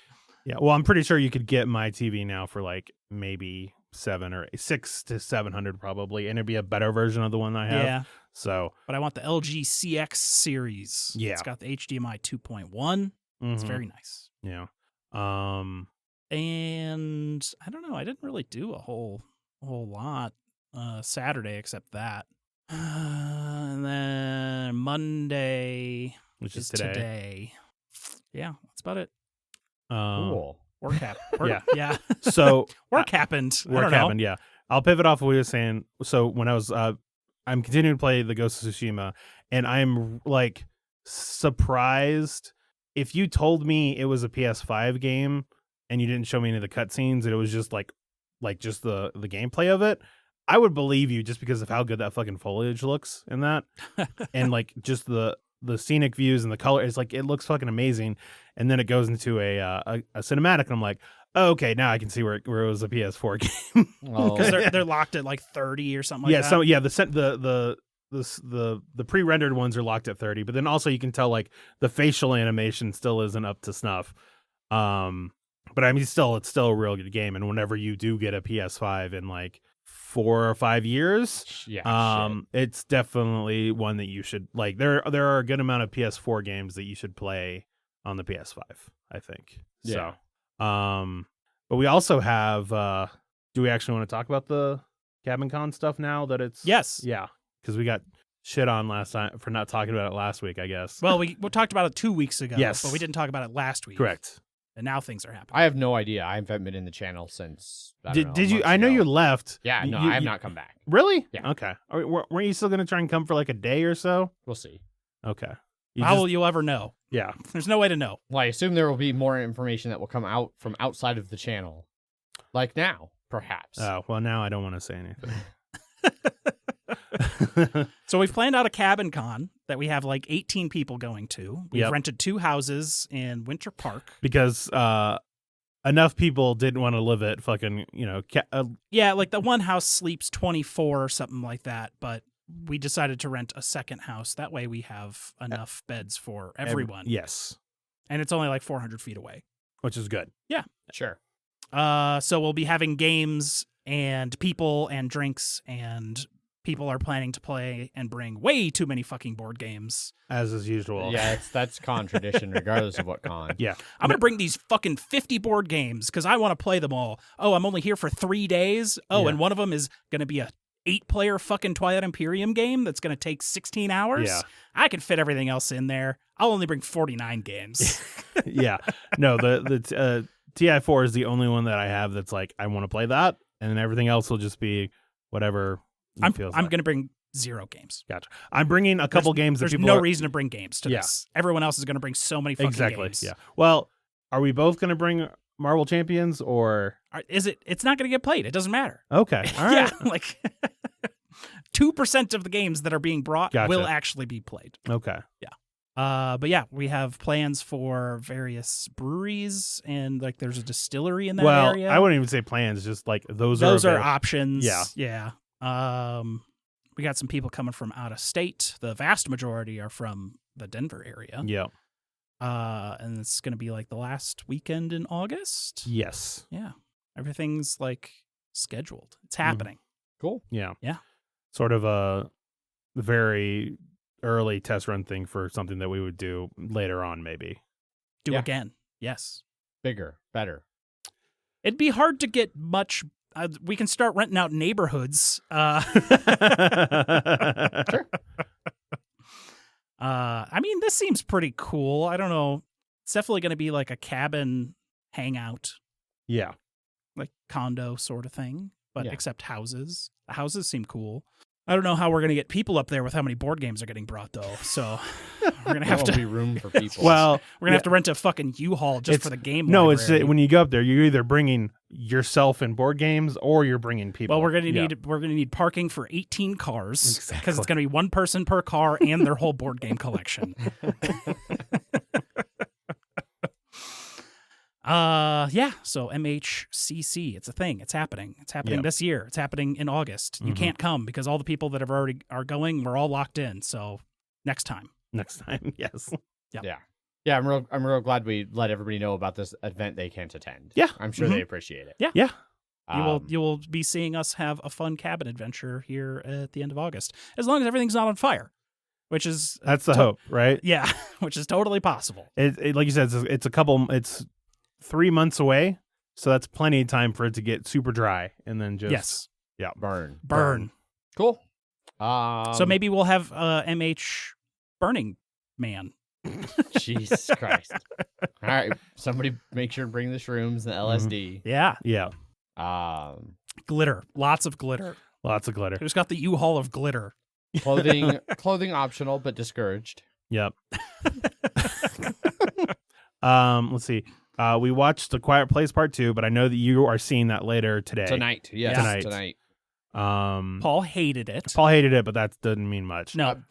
Yeah. Well, I'm pretty sure you could get my TV now for like maybe $600 to $700 probably, and it'd be a better version of the one I have. Yeah. So, but I want the LG CX series. Yeah. It's got the HDMI 2.1. It's very nice. Yeah. And I don't know. I didn't really do a whole lot Saturday except that. And then Monday, which is today. Yeah, that's about it. Cool. Work happened. Yeah. So work happened. Work happened. Yeah. I'll pivot off what we were saying. So when I was, I'm continuing to play the Ghost of Tsushima, and I'm like surprised. If you told me it was a PS5 game and you didn't show me any of the cutscenes, and it was just like just the gameplay of it, I would believe you just because of how good that fucking foliage looks in that, and like just the scenic views and the color. It's like it looks fucking amazing, and then it goes into a cinematic, and I'm like, oh, okay, now I can see where it was a PS4 game because they're locked at like 30 or something. Like that. So yeah, the pre-rendered ones are locked at 30, but then also you can tell like the facial animation still isn't up to snuff. But I mean, it's still a real good game. And whenever you do get a PS5 in like 4 or 5 years, it's definitely one that you should like. There are a good amount of PS4 games that you should play on the PS5, I think. Yeah. So, but we also have. Do we actually want to talk about the Cabin Con stuff now that it's? Yes. Yeah. Because we got shit on last time for not talking about it last week, I guess. Well, we talked about it 2 weeks ago. Yes. But we didn't talk about it last week. Correct. And now things are happening. I have no idea. I haven't been in the channel since. Did you? I know you left. Yeah, no, I have not come back. Really? Yeah. Okay. Weren't you still going to try and come for like a day or so? We'll see. Okay. How will you ever know? Yeah. There's no way to know. Well, I assume there will be more information that will come out from outside of the channel. Like now, perhaps. Oh, well, now I don't want to say anything. So we've planned out a cabin con that we have like 18 people going to. We've rented 2 houses in Winter Park. Because enough people didn't want to live at fucking, yeah, like the one house sleeps 24 or something like that, but we decided to rent a second house. That way we have enough beds for everyone. Yes. And it's only like 400 feet away. Which is good. Yeah. Sure. So we'll be having games and people and drinks, and people are planning to play and bring way too many fucking board games. As is usual. Yeah, that's con tradition, regardless of what con. Yeah. I'm going to bring these fucking 50 board games because I want to play them all. Oh, I'm only here for 3 days. Oh, and one of them is going to be a 8-player fucking Twilight Imperium game that's going to take 16 hours. Yeah. I can fit everything else in there. I'll only bring 49 games. Yeah. No, the TI4 is the only one that I have that's like I want to play that, and then everything else will just be whatever. I'm like. going to bring 0 games. Gotcha. I'm bringing a couple games that there's people. no are, reason to bring games to this. Everyone else is going to bring so many fucking exactly. games. Yeah. Well, are we both going to bring Marvel Champions or Is it? It's not going to get played. It doesn't matter. okay? All right. Yeah, like 2% of the games that are being brought Gotcha. will actually be played. Okay. But yeah, we have plans for various breweries, and like there's a distillery in that Well, area. I wouldn't even say plans. Just like those are available. options. Yeah. We got some people coming from out of state. The vast majority are from the Denver area. Yeah. And it's going to be like the last weekend in August. Yes. Yeah. Everything's like scheduled. It's happening. Cool. Yeah. Yeah. Sort of a very early test run thing for something that we would do later on, maybe. Do Yeah. again. Yes. Bigger, better. It'd be hard to get much. We can start renting out neighborhoods. Sure. I mean, this seems pretty cool. I don't know. It's definitely going to be like a cabin hangout, Yeah. like condo sort of thing, but Yeah. except houses. The houses seem cool. I don't know how we're going to get people up there with how many board games are getting brought, though. So we're going to There have won't to be room for people. Well, we're going to have to rent a fucking U-Haul just It's- for the game. no, library. it's when you go up there, you're either bringing yourself and board games or you're bringing people. Well, we're going to Yeah. need parking for 18 cars because Exactly. it's going to be one person per car and their whole board game collection. Yeah. So MHCC, it's a thing. It's happening. It's happening Yep. this year. It's happening in August. You Mhm. can't come because all the people that have already are going, we're all locked in. So next time. next time. Yes. Yeah, I'm real glad we let everybody know about this event they can't attend. Yeah. I'm sure they appreciate it. Yeah. Yeah. You will be seeing us have a fun cabin adventure here at the end of August, as long as everything's not on fire, which is That's the hope, right? yeah, which is totally possible. It like you said, it's 3 months away, so that's plenty of time for it to get super dry and then just Yes, Burn. Cool. So maybe we'll have MH Burning Man. Jesus Christ. All right, somebody make sure to bring the shrooms and the LSD. Yeah, Yeah. glitter, lots of glitter. Lots of glitter. Who's got the U-Haul of glitter? Clothing optional but discouraged. Yep. Let's see. We watched The Quiet Place Part 2, but I know that you are seeing that later today. Tonight. Yes, Tonight. Paul hated it. Paul hated it, but that doesn't mean much. No,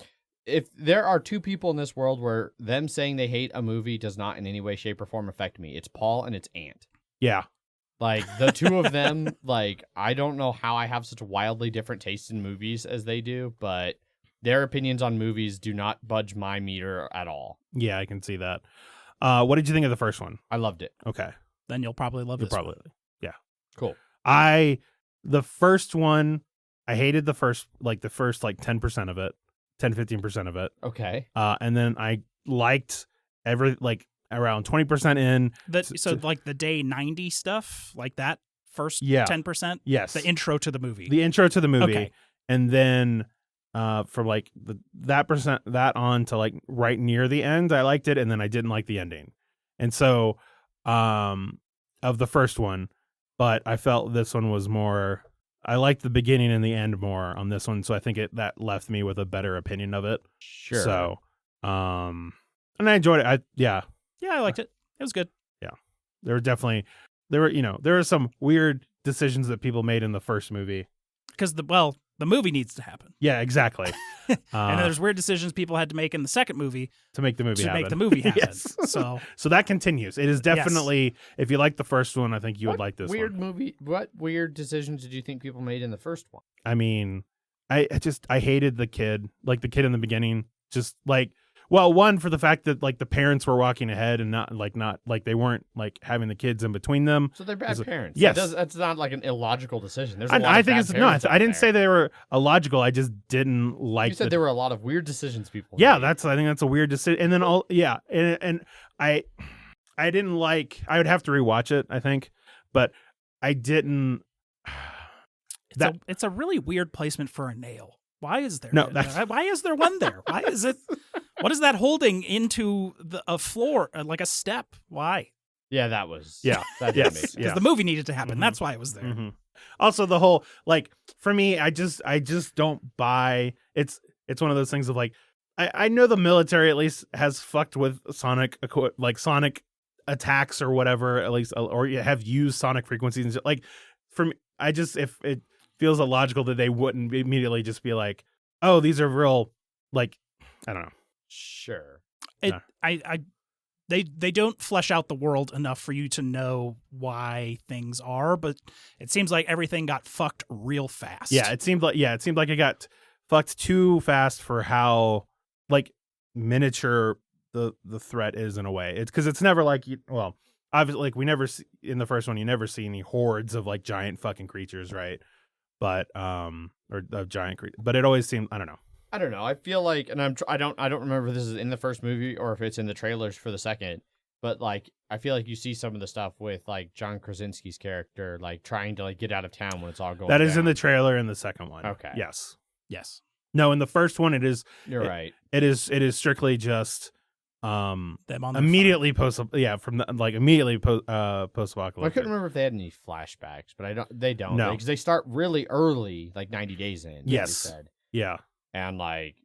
If there are two people in this world where them saying they hate a movie does not in any way, shape, or form affect me, it's Paul and it's Ant. Yeah. Like, the two of them, like, I don't know how I have such wildly different tastes in movies as they do, but their opinions on movies do not budge my meter at all. Yeah, I can see that. What did you think of the first one? I loved it. Okay. then you'll probably love You this. probably. One. Cool. The first one, I hated the first 10% of it, 10-15% of it. Okay. And then I liked around 20% in. So like the day 90 stuff, like that first Yeah. 10%, Yes. the intro to the movie. The intro to the movie. Okay. And then from like that on to like right near the end, I liked it, and then I didn't like the ending. And so of the first one, but I felt this one was more, I liked the beginning and the end more on this one, so I think that left me with a better opinion of it. Sure. So and I enjoyed it. Yeah, I liked it. It was good. There were some weird decisions that people made in the first movie. Because the movie needs to happen. Yeah, exactly. And then there's weird decisions people had to make in the second movie to make the movie to happen. make the movie happen. Yes. So that continues. It is definitely, if you like the first one, I think you would like this weird one. movie. What weird decisions did you think people made in the first one? I mean, I hated the kid, like the kid in the beginning, just like, well, one for the fact that like the parents were walking ahead and not like they weren't like having the kids in between them. So they're bad parents. Yes. That's not like an illogical decision. There's a lot I of think bad it's parents not. out I didn't there. say they were illogical. I just didn't like. You said there were a lot of weird decisions people Yeah, made. I think that's a weird decision. And then and I didn't like. I would have to rewatch it, I think, but I didn't. it's a really weird placement for a nail. Why is there? No, that's- why is there one there? Why is it? What is that holding into a floor, like a step? Why? Yeah, that was. Yeah. that did Yes. make sense. Because Yeah. the movie needed to happen. Mhm. That's why it was there. Mhm. Also, the whole for me, I just don't buy. It's one of those things of I know the military at least has fucked with sonic sonic attacks or whatever, at least, or you have used sonic frequencies and for me, if it feels illogical that they wouldn't immediately just be like, oh, these are real, I don't know. Sure. They don't flesh out the world enough for you to know why things are, but it seems like everything got fucked real fast. Yeah, it seemed like it got fucked too fast for how miniature the threat is in a way. It's because it's never obviously we never see, in the first one you never see any hordes of giant fucking creatures, right? But or of giant creatures. But it always seemed, I don't know. I feel like, and I don't remember if this is in the first movie or if it's in the trailers for the second, but I feel like you see some of the stuff with John Krasinski's character trying to get out of town when it's all going That is down. in the trailer in the second one. Okay. Yes. No, in the first one it is. You're right. It is strictly just them on their immediately post immediately post Well, I apocalyptic. couldn't remember if they had any flashbacks, but they don't. No. Because they start really early, 90 days in. Yes. They said. Yeah. And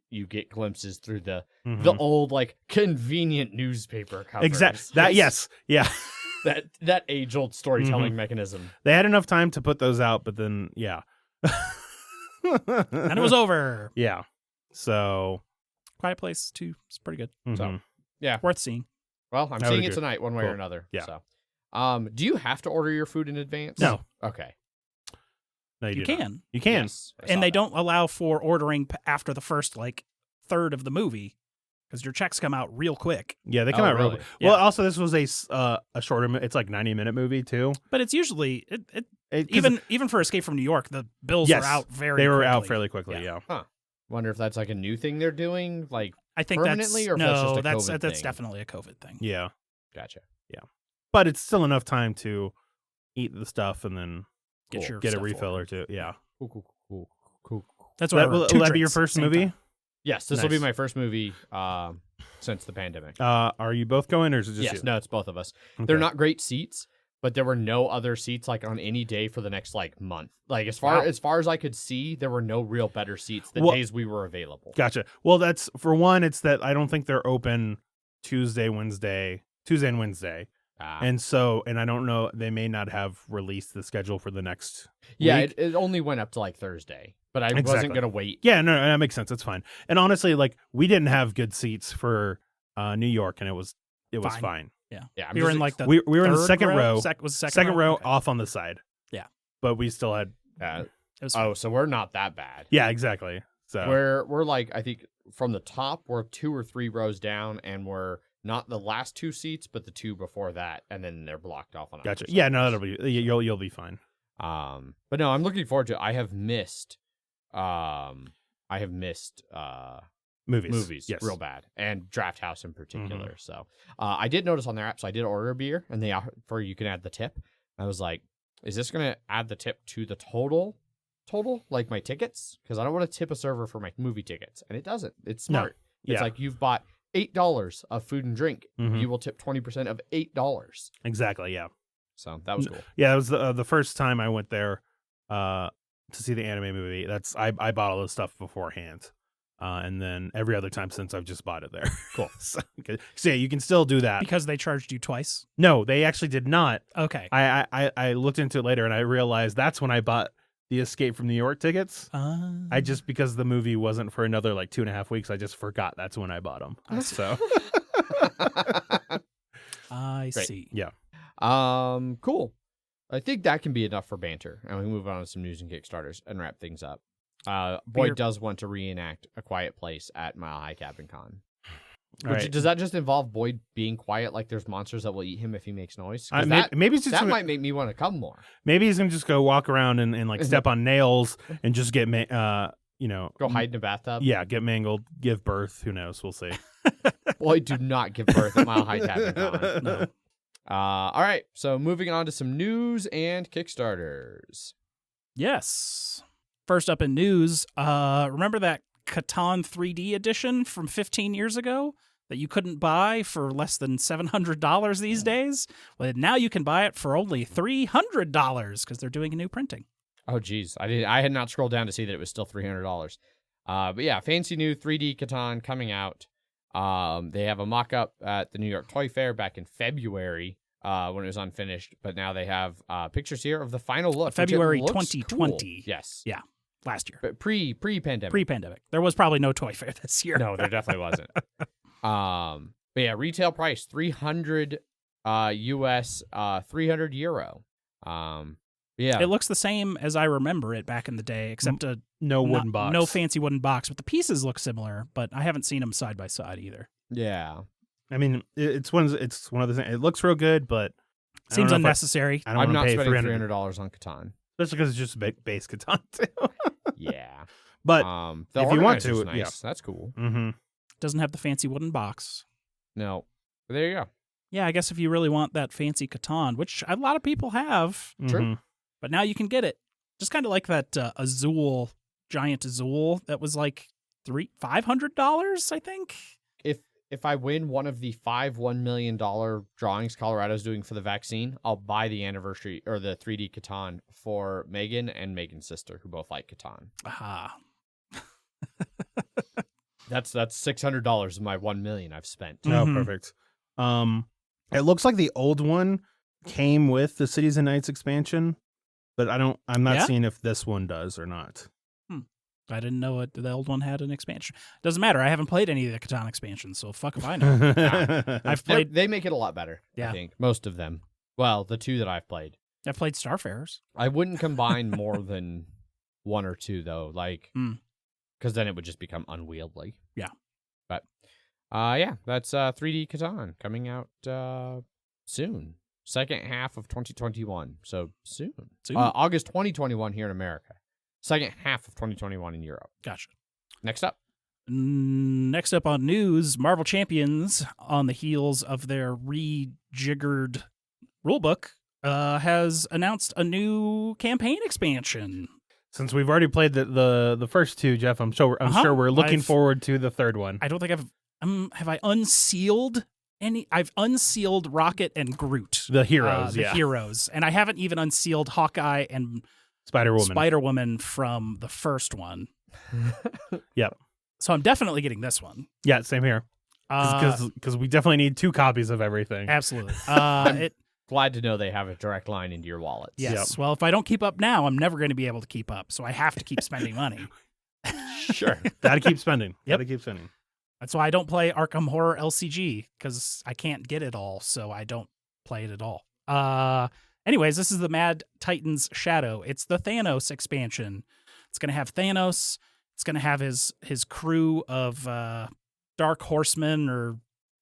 you get glimpses through the Mhm. old convenient newspaper covers. Exactly. That yes. Yeah. that age old storytelling mechanism. They had enough time to put those out, but then yeah. and it was over. Yeah. So Quiet Place 2 is pretty good. mhm. Yeah. Worth seeing. Well, I'm I would seeing it agree. tonight, one way or Cool. another. Yeah. So, do you have to order your food in advance? No. Okay. No, You do not. can. You can. Yes, I saw And they that. don't allow for ordering after the first third of the movie because your checks come out real quick. Yeah, they come Oh, out real really? quick. Yeah. Well, also this was a shorter. It's 90-minute movie too. But it's usually 'Cause even for Escape from New York, the bills Yes, are out very. they were out quickly. fairly quickly. Yeah. Yeah. Wonder if that's a new thing they're doing. I think permanently, that's or if that's just no, a that's COVID that's thing? definitely a COVID thing. Yeah. Gotcha. But it's still enough time to eat the stuff and then Get Cool. your get a stuff refill ordered. or two. Yeah. Cool. That's what I Will ordered. Two that be your drinks at first the same movie? time. Yes, this will be Nice. my first movie since the pandemic. Are you both going or is it just yes, you? no, it's both of us. Okay. They're not great seats, but there were no other seats on any day for the next month. As far as I could see, there were no real better seats the Well- days we were available. Gotcha. Well, that's for one. It's that I don't think they're open Tuesday and Wednesday, Ah. and I don't know. They may not have released the schedule for the next. Yeah, week. it only went up to Thursday, but I Exactly. wasn't gonna wait. Yeah, no, that makes sense. It's fine. And honestly, we didn't have good seats for New York, and it was Fine. fine. Yeah, We were in the we were in the third second row, was the second row Okay. off on the side. Yeah. but we still had. It was Oh, so we're not that bad. Yeah, exactly. So We're I think from the top we're 2 or 3 rows down, and we're not the last 2 seats, but the 2 before that, and then they're blocked off on. gotcha. either Yeah, side. no, that'll be you'll be fine. But no, I'm looking forward to it. I have missed movies Yes. real bad, and Draft House in particular. So I did notice on their app, so I did order a beer, and they offer you can add the tip. I was like, is this gonna add the tip to the total like my tickets? Because I don't want to tip a server for my movie tickets, and it doesn't. It's No. smart. It's Yeah. you've bought $8 of food and drink, Mhm. you will tip 20% of $8. Exactly. Yeah. So that was cool. Yeah, it was the first time I went there to see the anime movie. I bought all this stuff beforehand, and then every other time since I've just bought it there. Cool. So yeah, you can still do that. because they charged you twice. No, they actually did not. Okay. I looked into it later and I realized that's when I bought the Escape from New York tickets. I just because the movie wasn't for another 2.5 weeks, I just forgot that's when I bought them. I see. So I Great. see. yeah. Cool. I think that can be enough for banter, and we can move on to some news and Kickstarters and wrap things up. Boyd does want to reenact A Quiet Place at Mile High Cabin Con. All right. Does that just involve Boyd being quiet, like there's monsters that will eat him if he makes noise? 'Cause maybe it's just that gonna, might make me want to come more. maybe he's gonna just go walk around and step on nails and just get Go hide in a bathtub. Yeah, get mangled, give birth. Who knows? We'll see. Boyd, do not give birth at Mile High Cabin Con. No. All right, so moving on to some news and Kickstarters. Yes. First up in news, remember that Catan 3D edition from 15 years ago? that you couldn't buy for less than $700 these days. Well, now you can buy it for only $300 because they're doing a new printing. Oh, geez. I had not scrolled down to see that it was still $300. But yeah, fancy new 3D Catan coming out. They have a mock-up at the New York Toy Fair back in February when it was unfinished, but now they have pictures here of the final look. February which it looks 2020. Cool. Yes. Yeah, last year. But pre-pandemic. Pre-pandemic. There was probably no Toy Fair this year. No, there definitely wasn't. But yeah, retail price $300 US, €300. Yeah, It looks the same as I remember it back in the day, except No wooden box. no fancy wooden box, but the pieces look similar. But I haven't seen them side by side either. yeah. I mean, it's one of the things. It looks real good, but I Seems don't know if unnecessary. I don't I'm want not to pay spending $300, $300 on Catan. especially because it's just base Catan too. Yeah. But the if you want organizer's to, nice. yeah. That's cool. mm-hmm. Doesn't have the fancy wooden box. No. But there you go. Yeah, I guess if you really want that fancy Catan, which a lot of people have, True. but now you can get it. Just kind of like that Azul, giant Azul that was like $500, I think. If I win one of the 5 $1 million drawings Colorado's doing for the vaccine, I'll buy the anniversary or the 3D Catan for Megan and Megan's sister, who both like Catan. Aha. That's $600 of my 1 million I've spent. Oh, Mhm. perfect. It looks like the old one came with the Cities and Nights expansion, but I'm not Yeah? seeing if this one does or not. I didn't know the old one had an expansion. Doesn't matter. I haven't played any of the Catan expansions, so fuck if I know. I've played. They make it a lot better. Yeah. I think most of them. Well, the 2 that I've played. I've played Starfarers. I wouldn't combine more than 1 or 2 though, like, Mm. because then it would just become unwieldy. Yeah. But, yeah, that's 3D Catan coming out soon, second half of 2021. So soon. Soon. August 2021 here in America. Second half of 2021 in Europe. Gotcha. Next up. Next up on news, Marvel Champions, on the heels of their rejiggered rulebook, has announced a new campaign expansion. Since we've already played the first 2, Jeff, I'm sure we're looking forward to the third one. I don't think have I unsealed any? I've unsealed Rocket and Groot, The heroes, the heroes, and I haven't even unsealed Hawkeye and Spider-Woman from the first one. Yep. So I'm definitely getting this one. Yeah, same here. Because we definitely need 2 copies of everything. Absolutely. Glad to know they have a direct line into your wallets. Yes. Well, if I don't keep up now, I'm never going to be able to keep up. So I have to keep spending money. Sure. Gotta keep spending. Yep. Gotta keep spending. That's why I don't play Arkham Horror LCG, because I can't get it all, so I don't play it at all. Anyways, this is the Mad Titans Shadow. It's the Thanos expansion. It's going to have Thanos. It's going to have his crew of Dark Horsemen or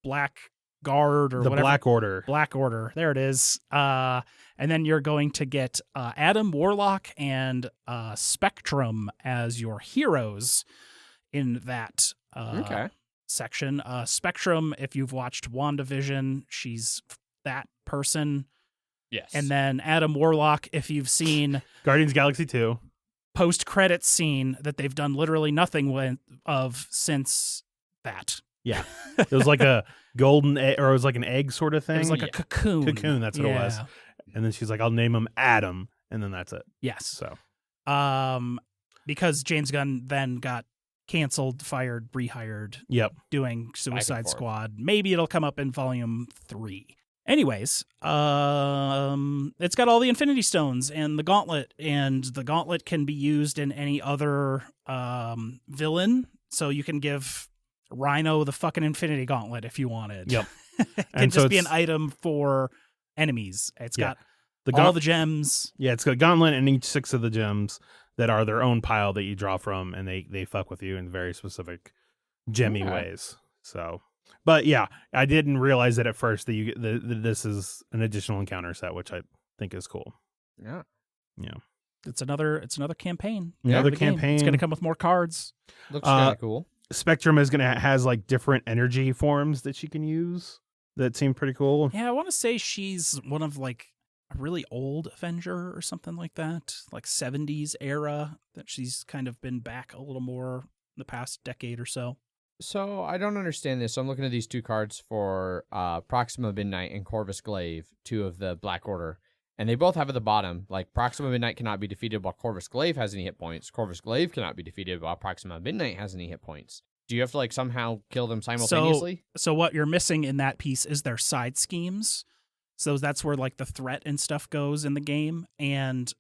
Black Guard or The whatever. Black Order. Black Order. There it is. And then you're going to get Adam Warlock and Spectrum as your heroes in that section. Spectrum, if you've watched WandaVision, she's that person. Yes. And then Adam Warlock, if you've seen Guardians Galaxy 2. post-credits scene that they've done literally nothing of since that. Yeah. It was like a golden egg, or it was like an egg sort of thing. It was like a cocoon. Cocoon, that's what it was. And then she's like, I'll name him Adam. And then that's it. Yes. So, because James Gunn then got canceled, fired, rehired, yep. doing Suicide forth. Squad. Maybe it'll come up in volume 3. Anyways, it's got all the Infinity Stones and the Gauntlet, and the Gauntlet can be used in any other villain. So you can give Rhino the fucking Infinity Gauntlet if you wanted. Yep. It can And so just be an it's- item for enemies. It's Yeah. got all the gems. Yeah, it's got Gauntlet and each 6 of the gems that are their own pile that you draw from, and they fuck with you in very specific gemmy ways. So, but yeah, I didn't realize that at first that this is an additional encounter set, which I think is cool. Yeah. Yeah. It's another campaign. Another The game. campaign. It's going to come with more cards. Looks kind of cool. Spectrum is has like different energy forms that she can use that seem pretty cool. Yeah, I want to say she's one of like a really old Avenger or something like that, like 70s era, that she's kind of been back a little more in the past decade or so. So I don't understand this. So I'm looking at these two cards for Proxima Midnight and Corvus Glaive, two of the Black Order. And they both have at the bottom, like, Proxima Midnight cannot be defeated while Corvus Glaive has any hit points. Corvus Glaive cannot be defeated while Proxima Midnight has any hit points. Do you have to, like, somehow kill them simultaneously? So what you're missing in that piece is their side schemes. So that's where, like, the threat and stuff goes in the game. And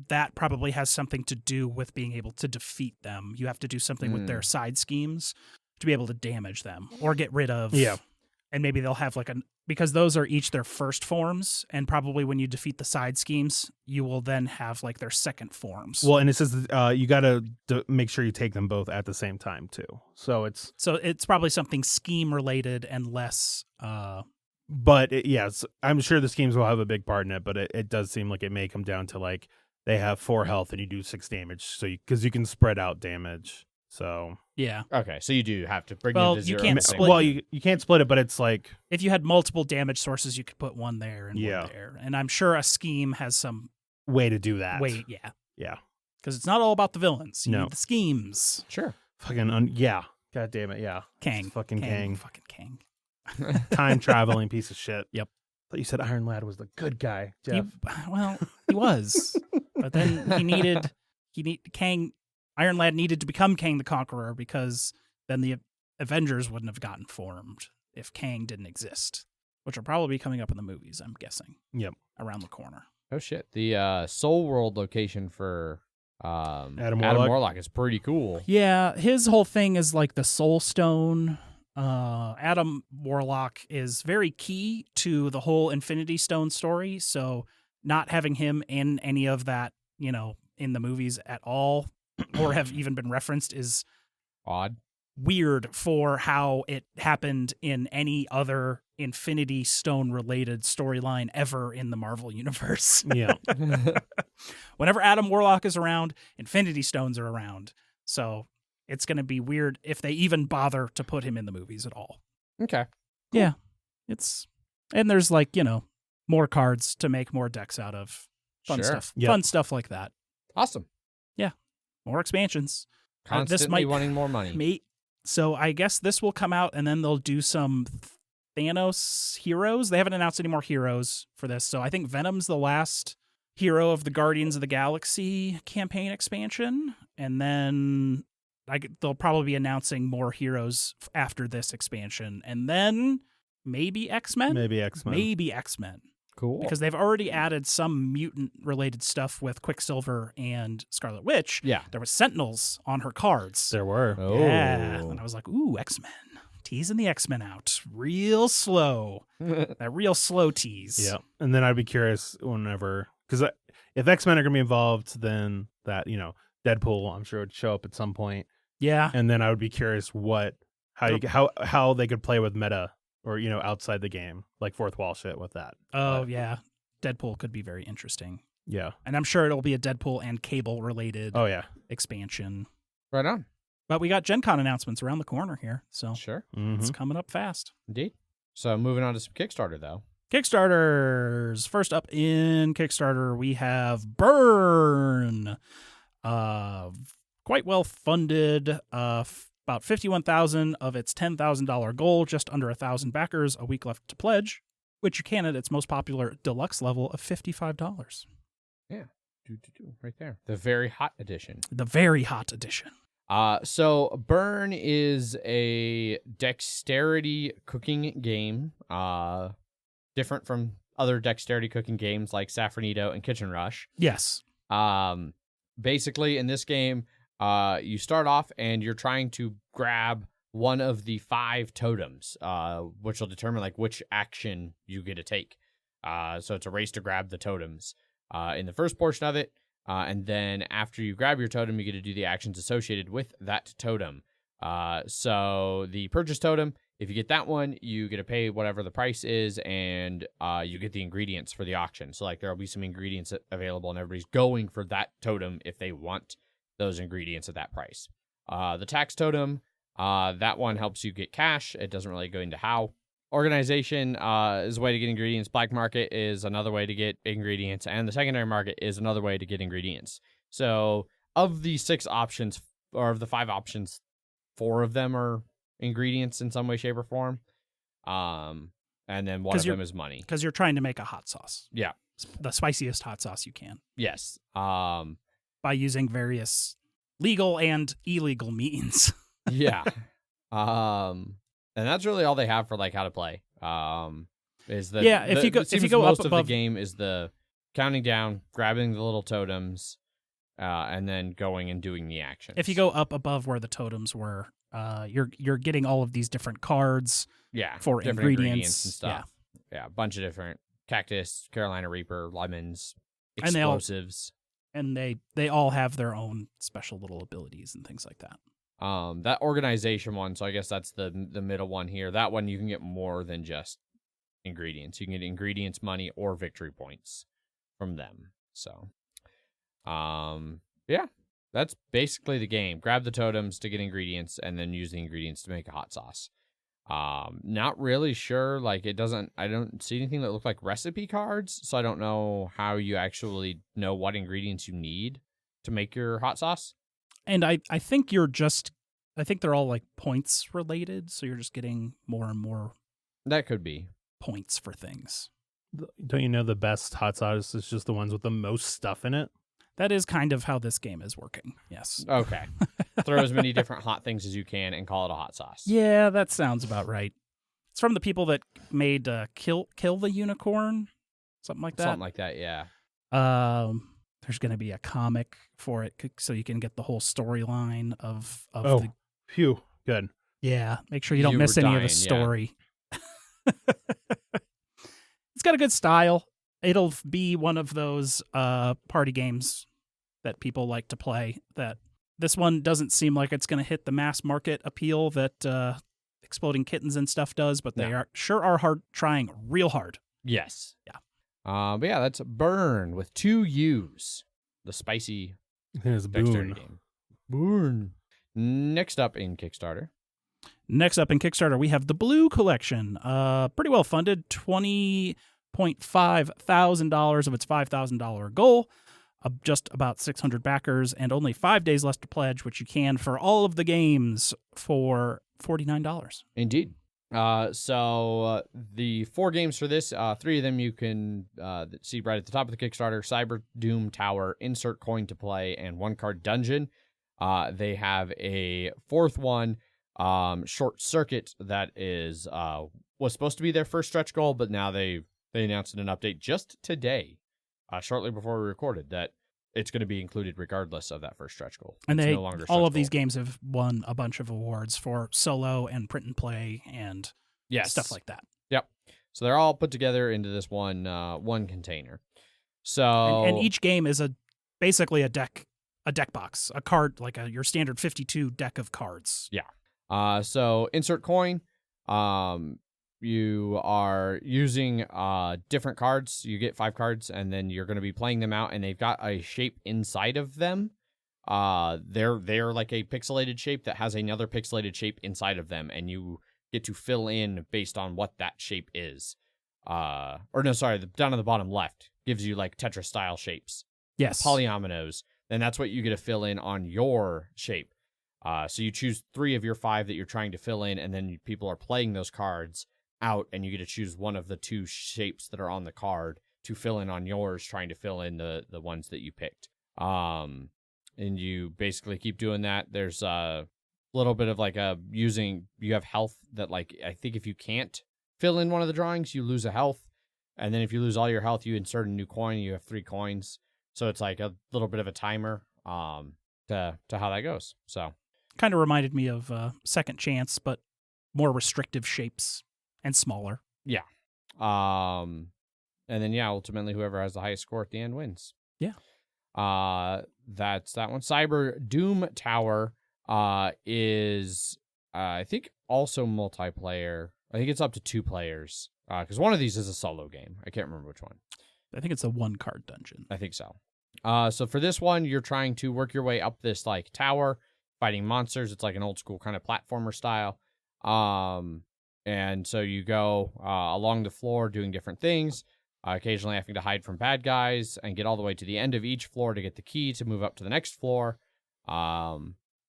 that probably has something to do with being able to defeat them. You have to do something with their side schemes to be able to damage them or get rid of. Yeah. And maybe they'll have, like, because those are each their first forms, and probably when you defeat the side schemes, you will then have, like, their second forms. Well, and it says you got to make sure you take them both at the same time too. So it's probably something scheme related and less. But yes, I'm sure the schemes will have a big part in it. But it does seem like it may come down to, like, they have 4 health and you do 6 damage, so because you can spread out damage. So yeah. Okay, so you do have to bring Well, them to you 0. can't split- well, you can't split it, but it's like If you had multiple damage sources, you could put one there and Yeah. one there. And I'm sure a scheme has some way to do that. way. Yeah. Yeah. Because it's not all about the villains. You No. need the schemes. Sure. Fucking yeah. God damn it. Yeah. Kang. Fucking Kang. Fucking Kang. Time traveling piece of shit. Yep. Thought you said Iron Lad was the good guy, Jeff. He was. But then Iron Lad needed to become Kang the Conqueror because then the Avengers wouldn't have gotten formed if Kang didn't exist, which will probably be coming up in the movies, I'm guessing. Yep. Around the corner. Oh, shit. The Soul World location for Adam Warlock is pretty cool. Yeah, his whole thing is like the Soul Stone. Adam Warlock is very key to the whole Infinity Stone story, so not having him in any of that, in the movies at all, or have even been referenced is Odd. weird for how it happened in any other Infinity Stone related storyline ever in the Marvel universe. Yeah. Whenever Adam Warlock is around, Infinity Stones are around. So it's going to be weird if they even bother to put him in the movies at all. Okay. Yeah. And there's more cards to make more decks out of. Fun Sure. stuff. Yep. Fun stuff like that. Awesome. More expansions. Constantly might- wanting more money. So I guess this will come out and then they'll do some Thanos heroes. They haven't announced any more heroes for this. So I think Venom's the last hero of the Guardians of the Galaxy campaign expansion. And then they'll probably be announcing more heroes after this expansion. And then maybe X-Men? Maybe X-Men. Maybe X-Men. Cool. Because they've already added some mutant-related stuff with Quicksilver and Scarlet Witch. Yeah. There was Sentinels on her cards. There were. Oh. Yeah. And I was like, ooh, X-Men. Teasing the X-Men out. Real slow. That real slow tease. Yeah. And then I'd be curious whenever, because if X-Men are going to be involved, then that, Deadpool, I'm sure would show up at some point. Yeah. And then I would be curious how they could play with meta or, outside the game, like fourth wall shit with that. Oh, yeah. Deadpool could be very interesting. Yeah. And I'm sure it'll be a Deadpool and Cable related Oh, yeah. expansion. Right on. But we got Gen Con announcements around the corner here. So Sure. it's coming up fast. Indeed. So moving on to some Kickstarter, though. Kickstarters. First up in Kickstarter, we have Buurn. Quite well funded. About 51,000 of its $10,000 goal, just under 1,000 backers, a week left to pledge, which you can at its most popular deluxe level of $55. Yeah. Right there. The very hot edition. The very hot edition. So Buurn is a dexterity cooking game, different from other dexterity cooking games like Safranito and Kitchen Rush. Yes. Basically, in this game, you start off and you're trying to grab one of the 5 totems, which will determine like which action you get to take. So it's a race to grab the totems in the first portion of it. And then after you grab your totem, you get to do the actions associated with that totem. So the purchase totem, if you get that one, you get to pay whatever the price is, and you get the ingredients for the auction. So like there'll be some ingredients available, and everybody's going for that totem if they want those ingredients at that price. The tax totem, that one helps you get cash. It doesn't really go into how. Organization is a way to get ingredients. Black market is another way to get ingredients. And the secondary market is another way to get ingredients. So of the 6 options, or of the 5 options, 4 of them are ingredients in some way, shape, or form. And then one of them is money. Because you're trying to make a hot sauce. Yeah. The spiciest hot sauce you can. Yes. By using various legal and illegal means. Yeah. And that's really all they have for like how to play. Is the if you go most up of above the game is the counting down, grabbing the little totems, and then going and doing the actions. If you go up above where the totems were, you're getting all of these different cards. Yeah, for different ingredients and stuff. Yeah, a bunch of different cactus, Carolina Reaper, lemons, And explosives. And they all have their own special little abilities and things like that. That organization one, so I guess that's the middle one here. That one you can get more than just ingredients. You can get ingredients, money, or victory points from them. So, yeah, that's basically the game. Grab the totems to get ingredients, and then use the ingredients to make a hot sauce. Not really sure. Like I don't see anything that look like recipe cards, so I don't know how you actually know what ingredients you need to make your hot sauce. And I think I think they're all like points related, so you're just getting more and more That could be. points for things. Don't you know the best hot sauce is just the ones with the most stuff in it? That is kind of how this game is working. Yes. Okay. Throw as many different hot things as you can and call it a hot sauce. Yeah, that sounds about right. It's from the people that made Kill the Unicorn, something like that. Something like that, yeah. There's going to be a comic for it, so you can get the whole storyline of Oh, phew, good. Yeah, make sure you don't You miss were any of dying, the story. It's got a good style. It'll be one of those party games that people like to play. That this one doesn't seem like it's going to hit the mass market appeal that Exploding Kittens and stuff does, but they are trying real hard. Yes. Yeah. But yeah, that's Buurn with 2 U's. The spicy It's dexterity Boone. game. Buurn. Next up in Kickstarter. Next up in Kickstarter, we have the Blue Collection. Pretty well funded, $20.5 thousand of its $5,000 goal. Just about 600 backers, and only 5 days left to pledge, which you can for all of the games for $49. Indeed. So the 4 games for this, 3 of them you can see right at the top of the Kickstarter: Cyber, Doom Tower, Insert Coin to Play, and 1 Card Dungeon. They have a 4th one, Short Circuit, that is was supposed to be their first stretch goal, but now they announced in an update just today, shortly before we recorded, that it's going to be included regardless of that first stretch goal. And it's they no longer all stretch of these goal. games have won a bunch of awards for solo and print and play and stuff like that. Yep. So they're all put together into this one container. So and each game is basically a deck box, a card, like your standard 52 deck of cards. Yeah. So insert coin. You are using different cards. You get 5 cards, and then you're going to be playing them out, and they've got a shape inside of them. They're like a pixelated shape that has another pixelated shape inside of them, and you get to fill in based on what that shape is. Down on the bottom left gives you like Tetris style shapes. Yes. Polyominoes. Then that's what you get to fill in on your shape. So you choose 3 of your 5 that you're trying to fill in, and then people are playing those cards out, and you get to choose one of the 2 shapes that are on the card to fill in on yours, trying to fill in the ones that you picked. And you basically keep doing that. There's a little bit of like you have health that, like, I think if you can't fill in one of the drawings, you lose a health. And then if you lose all your health, you insert a new coin, and you have 3 coins. So it's like a little bit of a timer to how that goes. So kind of reminded me of Second Chance, but more restrictive shapes and smaller. Yeah. And then ultimately whoever has the highest score at the end wins. Yeah. That's that one. Cyber Doom Tower is I think also multiplayer. I think it's up to 2 players. Because one of these is a solo game. I can't remember which one. I think it's a 1 card dungeon. I think so. So for this one, you're trying to work your way up this like tower, fighting monsters. It's like an old school kind of platformer style. And so you go along the floor doing different things, occasionally having to hide from bad guys, and get all the way to the end of each floor to get the key to move up to the next floor.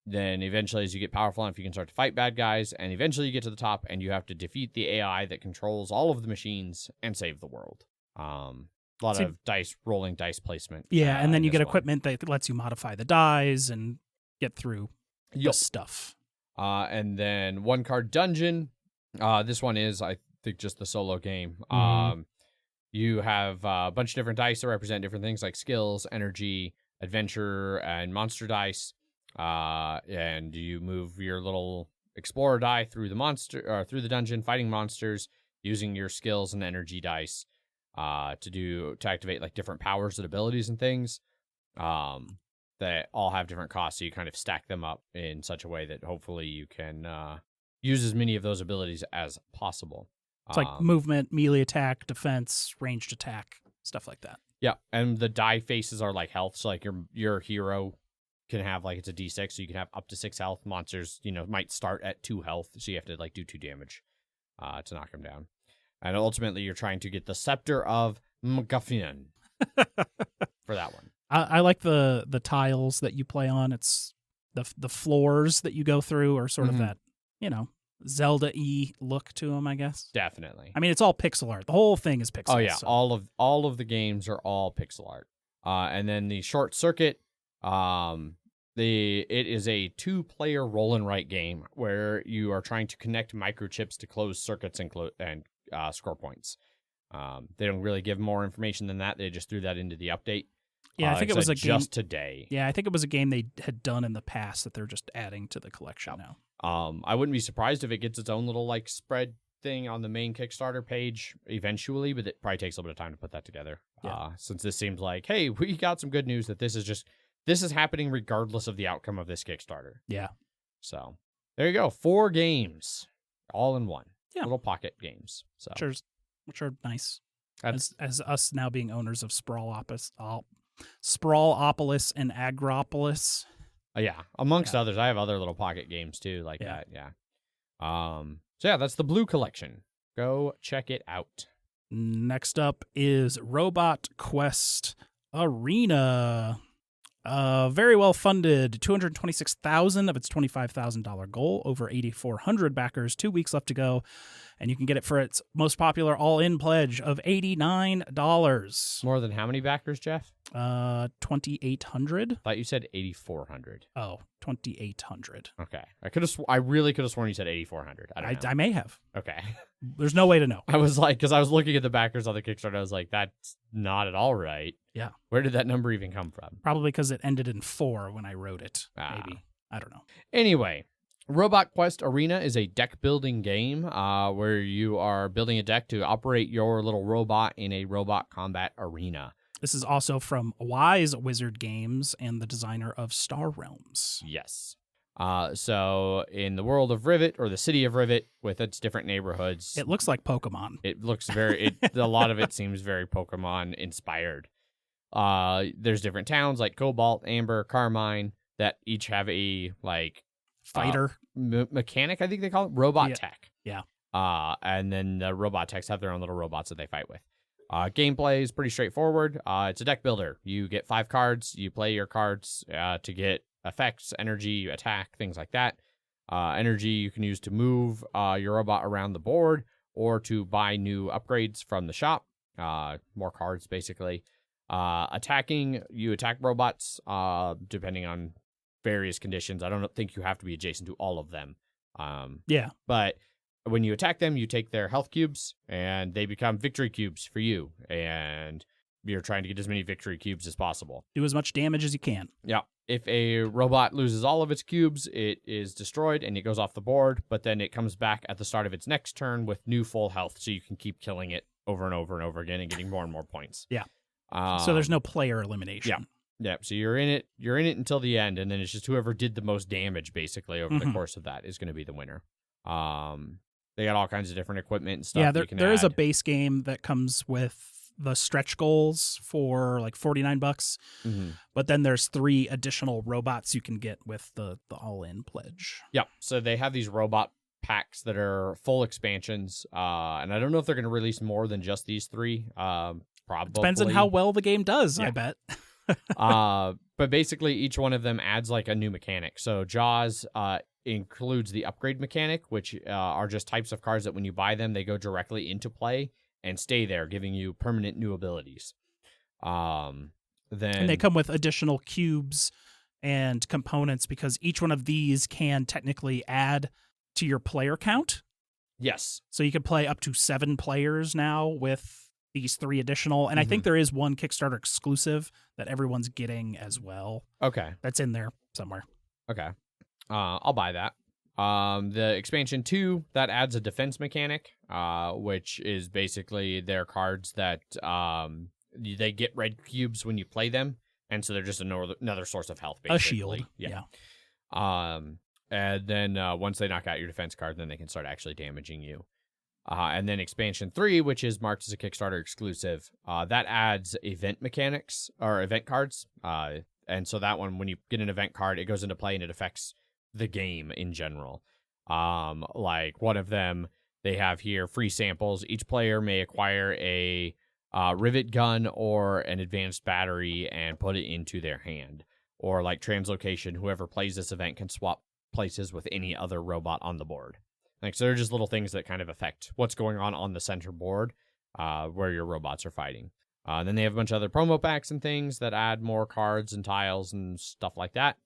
Then eventually, as you get powerful enough, you can start to fight bad guys, and eventually you get to the top, and you have to defeat the AI that controls all of the machines and save the world. A lot of rolling dice placement. Yeah, and then you get one. equipment that lets you modify the dies and get through the stuff. And then 1-card dungeon. This one is, I think, just the solo game. You have a bunch of different dice that represent different things like skills, energy, adventure, and monster dice. And you move your little explorer die through the dungeon, fighting monsters, using your skills and energy dice to activate like different powers and abilities and things that all have different costs. So you kind of stack them up in such a way that hopefully you can use as many of those abilities as possible. It's like movement, melee attack, defense, ranged attack, stuff like that. Yeah, and the die faces are like health. So like your hero can have like, it's a D6, so you can have up to 6 health. Monsters, might start at 2 health, so you have to like do 2 damage to knock them down. And ultimately, you're trying to get the Scepter of McGuffin for that one. I like the tiles that you play on. It's the floors that you go through are sort of that, Zelda-y look to them, I guess. Definitely. I mean, it's all pixel art. The whole thing is pixel. Oh yeah, so. all of the games are all pixel art. And then the Short Circuit, it is a 2-player roll and write game where you are trying to connect microchips to close circuits and score points. They don't really give more information than that. They just threw that into the update. Yeah, I think it was a game just today. Yeah, I think it was a game they had done in the past that they're just adding to the collection now. I wouldn't be surprised if it gets its own little like spread thing on the main Kickstarter page eventually, but it probably takes a little bit of time to put that together. Yeah. Since this seems like, hey, we got some good news that this is happening regardless of the outcome of this Kickstarter. Yeah. So there you go. 4 games all in one. Yeah. Little pocket games. So Which are nice. As us now being owners of Sprawlopolis and Agropolis. Yeah, amongst others. I have other little pocket games too, like that. Yeah. So yeah, that's the Blue Collection. Go check it out. Next up is Robot Quest Arena. Very well funded, $226,000 of its $25,000 goal, over 8,400 backers, 2 weeks left to go, and you can get it for its most popular all-in pledge of $89. More than how many backers, Jeff? 2,800. Thought you said 8,400. Oh, 2,800. Okay, I really could have sworn you said 8,400. I may have. Okay. There's no way to know. I was like, because I was looking at the backers on the Kickstarter, I was like, that's not at all right. Yeah. Where did that number even come from? Probably because it ended in 4 when I wrote it. Maybe. I don't know. Anyway, Robot Quest Arena is a deck building game where you are building a deck to operate your little robot in a robot combat arena. This is also from Wise Wizard Games and the designer of Star Realms. Yes. So in the world of Rivet, or the city of Rivet, with its different neighborhoods, it looks like Pokemon. It looks a lot of it seems very Pokemon inspired. There's different towns like Cobalt, Amber, Carmine that each have a like fighter mechanic, I think they call it, robot tech. Yeah. And then the robot techs have their own little robots that they fight with. Gameplay is pretty straightforward. It's a deck builder. You get 5 cards. You play your cards to get effects, energy, attack, things like that. Energy you can use to move your robot around the board or to buy new upgrades from the shop. More cards, basically. Attacking, you attack robots depending on various conditions. I don't think you have to be adjacent to all of them. But when you attack them, you take their health cubes, and they become victory cubes for you. And you're trying to get as many victory cubes as possible. Do as much damage as you can. Yeah. If a robot loses all of its cubes, it is destroyed, and it goes off the board, but then it comes back at the start of its next turn with new full health, so you can keep killing it over and over and over again and getting more and more points. Yeah. So there's no player elimination. Yeah. Yeah, so you're in it until the end, and then it's just whoever did the most damage, basically, over the course of that is going to be the winner. They got all kinds of different equipment and stuff. Yeah, there is a base game that comes with the stretch goals for like $49. Mm-hmm. But then there's 3 additional robots you can get with the all-in pledge. Yeah, so they have these robot packs that are full expansions, and I don't know if they're going to release more than just these 3. Probably depends on how well the game does. Yeah. I bet. But basically, each one of them adds like a new mechanic. So Jaws includes the upgrade mechanic, which are just types of cards that when you buy them, they go directly into play and stay there, giving you permanent new abilities. Then And they come with additional cubes and components because each one of these can technically add to your player count. yes, So you can play up to 7 players now with these 3 additional. And I think there is one Kickstarter exclusive that everyone's getting as well. okay, That's in there somewhere. okay. I'll buy that. The expansion 2 that adds a defense mechanic, which is basically their cards that they get red cubes when you play them, and so they're just another source of health. Basically. A shield. Yeah. And then once they knock out your defense card, then they can start actually damaging you. And then expansion 3, which is marked as a Kickstarter exclusive, that adds event mechanics or event cards. And so that one, when you get an event card, it goes into play and it affects the game in general. Like one of them, they have here free samples. Each player may acquire a rivet gun or an advanced battery and put it into their hand. Or like translocation, whoever plays this event can swap places with any other robot on the board. Like, so they're just little things that kind of affect what's going on the center board where your robots are fighting. Then they have a bunch of other promo packs and things that add more cards and tiles and stuff like that.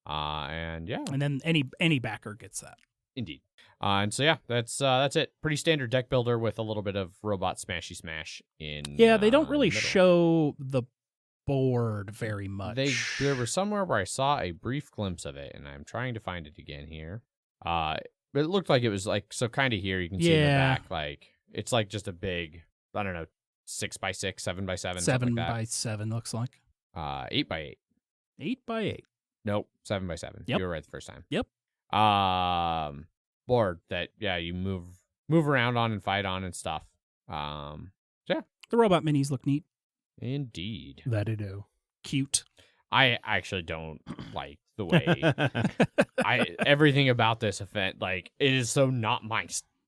And yeah. And then any backer gets that. Indeed. And so yeah, that's it. Pretty standard deck builder with a little bit of robot smashy smash in. Yeah, they don't really the middle. show the board very much. There was somewhere where I saw a brief glimpse of it, and I'm trying to find it again here. But it looked like it was like, so kind of here you can see in the back, like it's like just a big, I don't know, 6x6, 7x7, 7x7 looks like 8x8. 8x8. Nope, 7x7. Yep. You were right the first time. Yep. Board that you move around on and fight on and stuff. Yeah. The robot minis look neat. Indeed. That it do. Cute. I actually don't like the way everything about this event, like it is so not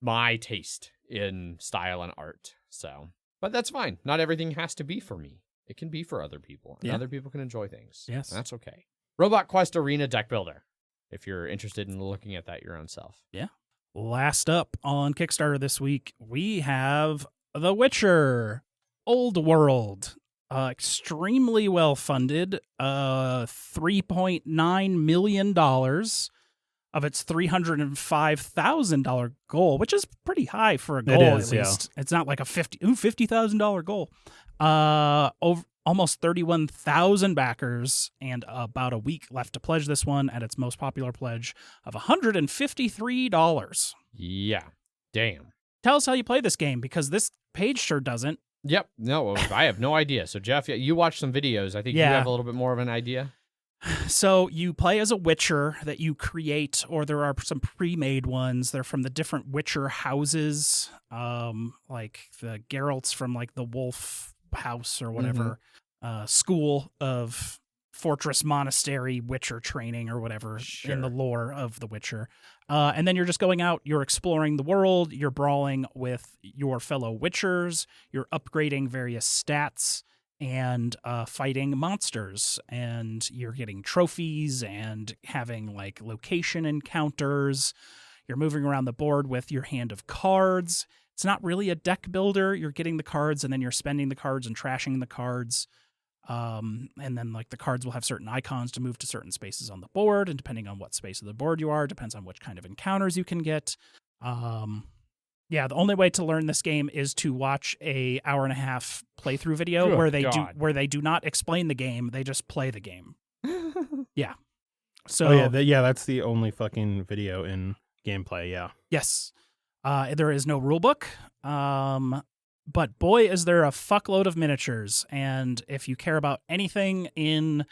my taste in style and art. So, but that's fine. Not everything has to be for me. It can be for other people, and other people can enjoy things. Yes, and that's okay. Robot Quest Arena Deck Builder. If you're interested in looking at that your own self. Yeah. Last up on Kickstarter this week, we have The Witcher Old World. Extremely well funded. $3.9 million of its $305,000 goal, which is pretty high for a goal. It is, at least. It's not like a $50,000 goal. Over almost 31,000 backers, and about a week left to pledge this one at its most popular pledge of $153. Yeah. Damn. Tell us how you play this game, because this page sure doesn't. Yep. No, I have no idea. So, Jeff, you watched some videos. I think you have a little bit more of an idea. So you play as a Witcher that you create, or there are some pre-made ones. They're from the different Witcher houses, like the Geralt's from like the Wolf House or whatever, school of fortress monastery Witcher training or whatever in the lore of the Witcher. And then you're just going out, you're exploring the world, you're brawling with your fellow Witchers, you're upgrading various stats and fighting monsters, and you're getting trophies and having like location encounters. You're moving around the board with your hand of cards. It's not really a deck builder. You're getting the cards and then you're spending the cards and trashing the cards. And then like the cards will have certain icons to move to certain spaces on the board, and depending on what space of the board you are, depends on which kind of encounters you can get. Yeah, the only way to learn this game is to watch a 1.5-hour playthrough video where they do not explain the game, they just play the game. Yeah. So that's the only fucking video in gameplay, yeah. Yes. There is no rule book. But boy, is there a fuckload of miniatures. And if you care about anything in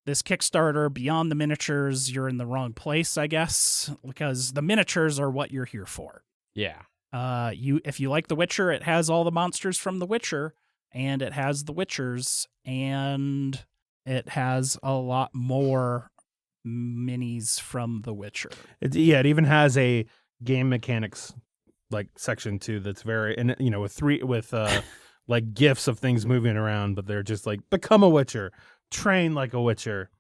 this Kickstarter beyond the miniatures, you're in the wrong place, I guess, because the miniatures are what you're here for. Yeah. If you like The Witcher, it has all the monsters from The Witcher, and it has the Witchers, and it has a lot more minis from The Witcher. It even has a game mechanics like section 2 that's very, and with like gifs of things moving around, but they're just like, become a Witcher, train like a Witcher,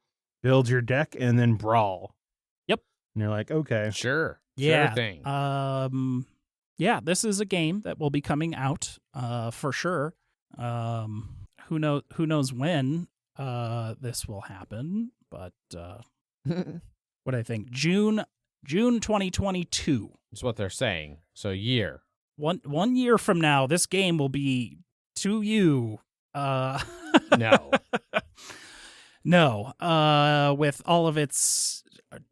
build your deck, and then brawl. Yep. And you're like, okay. Sure. Yeah. Sure thing. Yeah, this is a game that will be coming out for sure. Who knows when this will happen, but what I think June 2022. That's what they're saying. So year. One year from now, this game will be to you. No. No. With all of its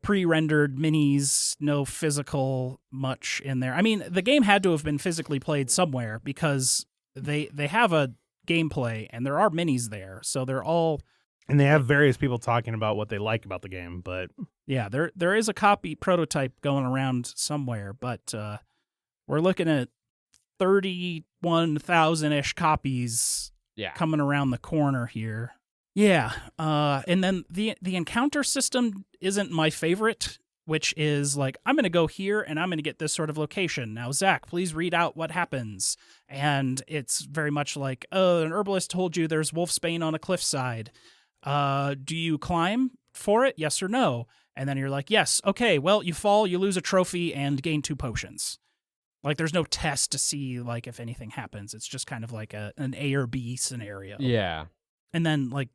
pre-rendered minis, no physical much in there. I mean, the game had to have been physically played somewhere because they have a gameplay and there are minis there. So they're all... And they have various people talking about what they like about the game, but... Yeah, there is a copy prototype going around somewhere, but we're looking at 31,000-ish copies coming around the corner here. Yeah, and then the encounter system isn't my favorite, which is like, I'm going to go here and I'm going to get this sort of location. Now, Zach, please read out what happens. And it's very much like, an herbalist told you there's wolfsbane on a cliffside. Do you climb for it? Yes or no? And then you're like, yes. Okay, well, you fall, you lose a trophy, and gain 2 potions. Like, there's no test to see, like, if anything happens. It's just kind of like an A or B scenario. Yeah. And then, like,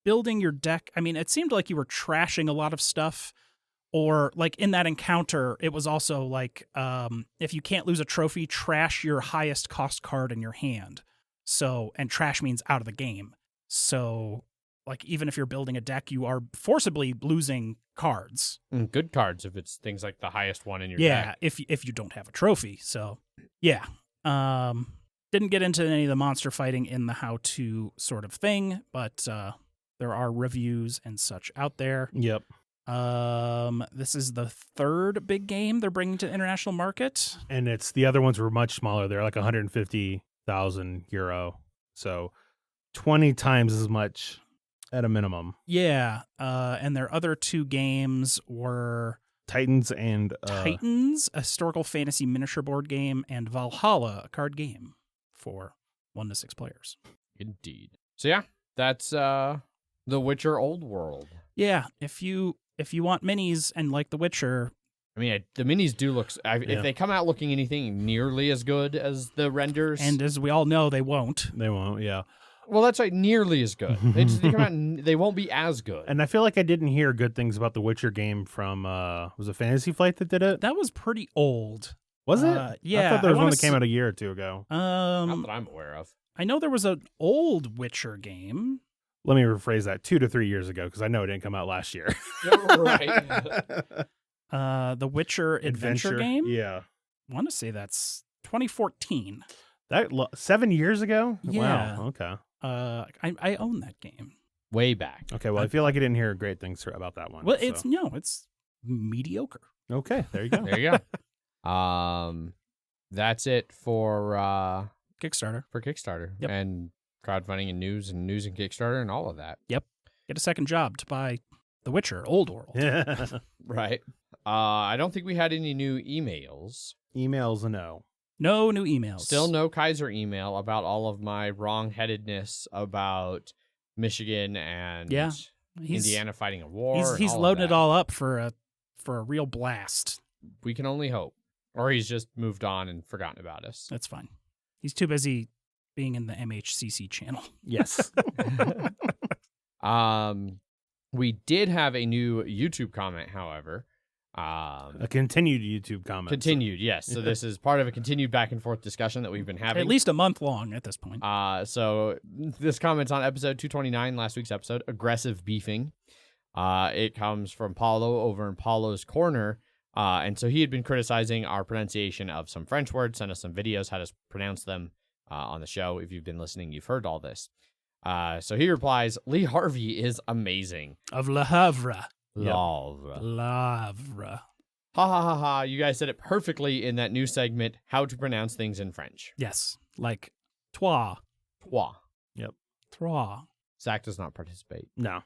building your deck, I mean, it seemed like you were trashing a lot of stuff. Or, like, in that encounter, it was also, like, if you can't lose a trophy, trash your highest cost card in your hand. So, and trash means out of the game. So... Like, even if you're building a deck, you are forcibly losing cards. Good cards if it's things like the highest one in your Yeah, deck. if you don't have a trophy. So, yeah. Didn't get into any of the monster fighting in the how-to sort of thing, but there are reviews and such out there. Yep. This is the 3rd big game they're bringing to the international market. And the other ones were much smaller. They're like 150,000 euro. So 20 times as much at a minimum. Yeah, and their other 2 games were Titans and... Titans, a historical fantasy miniature board game, and Valhalla, a card game for 1 to 6 players. Indeed. So yeah, that's The Witcher Old World. Yeah, if you want minis and like The Witcher... I mean, the minis do look... If they come out looking anything nearly as good as the renders... And as we all know, they won't. They won't, yeah. Well, that's right, nearly as good. They come out and they won't be as good. And I feel like I didn't hear good things about the Witcher game from, was it Fantasy Flight that did it? That was pretty old. Was it? Yeah. I thought there was one that came out a year or 2 ago. Not that I'm aware of. I know there was an old Witcher game. Let me rephrase that, 2 to 3 years ago, because I know it didn't come out last year. Right. The Witcher Adventure game? Yeah. I want to say that's 2014. 7 years ago? Yeah. Wow, okay. I own that game. Way back. Okay, well, I feel like I didn't hear great things about that one. Well, so. it's mediocre. Okay, there you go. There you go. That's it for Kickstarter. Yep. And crowdfunding and news and Kickstarter and all of that. Yep. Get a second job to buy The Witcher Old World. Yeah. Right. I don't think we had any new emails. Emails, no. No new emails. Still no Kaiser email about all of my wrong-headedness about Michigan and Indiana fighting a war. He's loading it all up for a real blast. We can only hope. Or he's just moved on and forgotten about us. That's fine. He's too busy being in the MHCC channel. Yes. We did have a new YouTube comment, however. A continued YouTube comment. Continued, yes. So this is part of a continued back and forth discussion that we've been having. At least a month long at this point. So this comment's on episode 229, last week's episode, Aggressive Beefing. It comes from Paulo over in Paulo's Corner. And so he had been criticizing our pronunciation of some French words, sent us some videos how to pronounce them on the show. If you've been listening, you've heard all this. So he replies, Lee Harvey is amazing. Of Le Havre. Lavre. Lavre. Ha ha ha ha. You guys said it perfectly in that new segment, How to Pronounce Things in French. Yes. Like toi. Toi. Yep. Trois. Zach does not participate. No.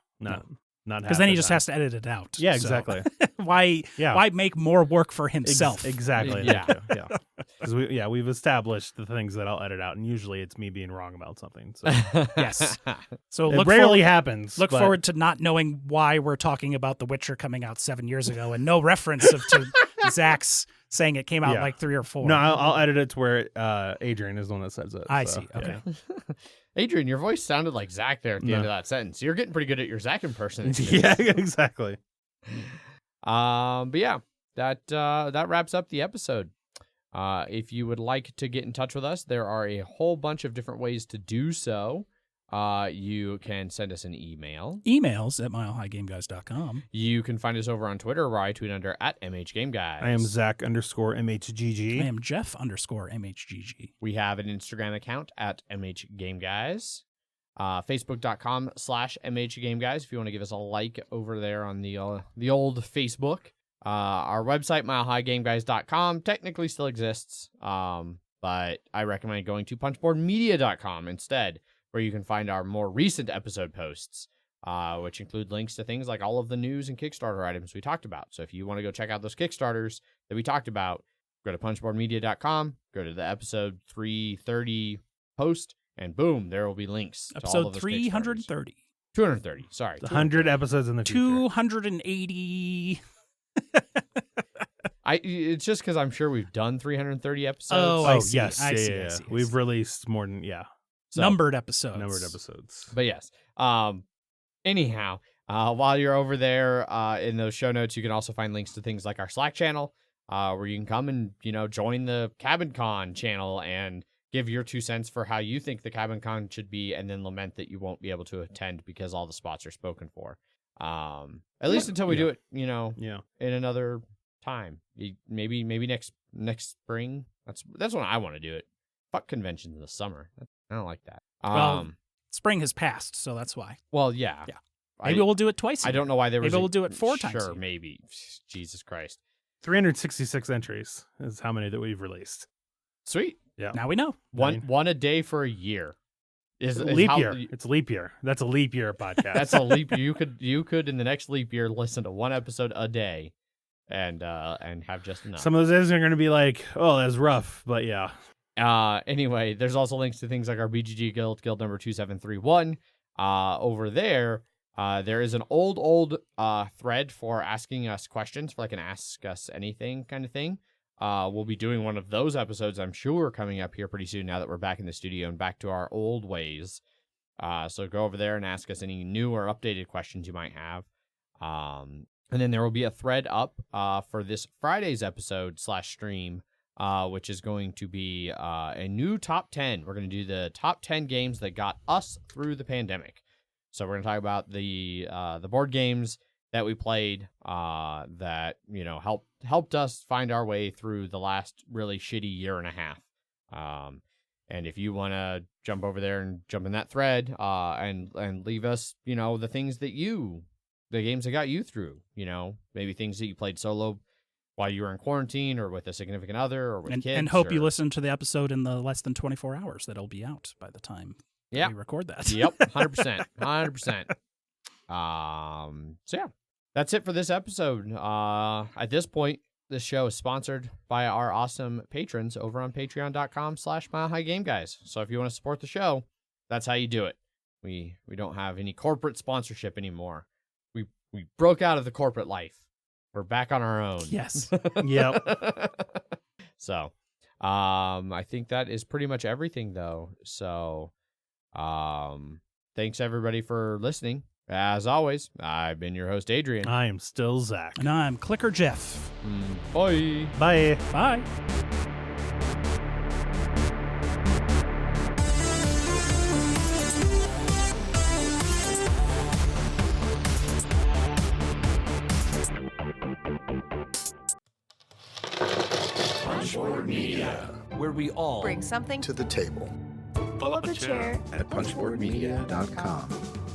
not because then he just has to edit it out. Yeah, So exactly. why make more work for himself? Exactly. Yeah. Yeah. Because we've established the things that I'll edit out, and usually it's me being wrong about something. So Yes. So it rarely happens. Look but forward to not knowing why we're talking about The Witcher coming out 7 years ago, and no reference to Zach's saying it came out Yeah. like 3 or 4. No, I'll edit it to where Adrian is the one that says it. I so, see. Okay. yeah. Adrian, your voice sounded like Zach there at the end of that sentence. You're getting pretty good at your Zach impersonation. Yeah, exactly. But yeah, that wraps up the episode. If you would like to get in touch with us, there are a whole bunch of different ways to do so. You can send us an email. Emails at milehighgameguys.com. You can find us over on Twitter, where I tweet under @MHGameGuys. I am Zach_MHGG. I am Jeff_MHGG. We have an Instagram account at MHGameGuys. Facebook.com/MHGameGuys if you want to give us a like over there on the old Facebook. Our website, milehighgameguys.com, technically still exists, but I recommend going to punchboardmedia.com instead, where you can find our more recent episode posts, which include links to things like all of the news and Kickstarter items we talked about. So if you want to go check out those Kickstarters that we talked about, go to punchboardmedia.com, go to the episode 330 post, and boom, there will be links to all Episode of those 330. 230, sorry. 100 episodes in the future. 280. It's just because I'm sure we've done 330 episodes. Oh, I see. Yes. I see. Yeah. We've released more than, So- Numbered episodes. But yes. Anyhow, while you're over there in those show notes, you can also find links to things like our Slack channel, where you can come and join the Cabin Con channel and give your 2 cents for how you think the Cabin Con should be, and then lament that you won't be able to attend because all the spots are spoken for. At least until we do it, in another time. Maybe next spring. That's when I want to do it. Fuck conventions in the summer. I don't like that. Well, spring has passed, so that's why. Well, yeah. Yeah. Maybe we'll do it twice. I don't know why there was. Maybe we'll do it 4 times. Sure, maybe. Jesus Christ. 366 entries is how many that we've released. Sweet. Yeah. Now we know. One a day for a year. Is leap how- year. It's leap year. That's a leap year podcast. That's a leap year. You could in the next leap year listen to 1 episode a day, and have just enough. Some of those days are going to be like, oh, that's rough, but yeah. Anyway, there's also links to things like our BGG guild number 2731. Over there, there is an old thread for asking us questions, for like an ask us anything kind of thing. We'll be doing one of those episodes, I'm sure, coming up here pretty soon now that we're back in the studio and back to our old ways. So go over there and ask us any new or updated questions you might have. And then there will be a thread up for this Friday's episode /stream, which is going to be a new top 10. We're going to do the top 10 games that got us through the pandemic. So we're going to talk about the board games that we played that helped us find our way through the last really shitty year and a half. And if you want to jump over there and jump in that thread and leave us, the things that the games that got you through, maybe things that you played solo while you were in quarantine or with a significant other or with kids. And hope you listen to the episode in the less than 24 hours that'll be out by the time we record that. Yep, 100%. 100%. So yeah, that's it for this episode. At this point, this show is sponsored by our awesome patrons over on patreon.com/milehighgameguys. So if you want to support the show, that's how you do it. We don't have any corporate sponsorship anymore. We broke out of the corporate life. We're back on our own. Yes. Yep. So, I think that is pretty much everything though. So, thanks everybody for listening. As always, I've been your host, Adrian. I am still Zach. And I'm Clicker Jeff. Bye. Bye. Bye. Media, where we all bring something to the table. pull up a chair At punchboardmedia.com.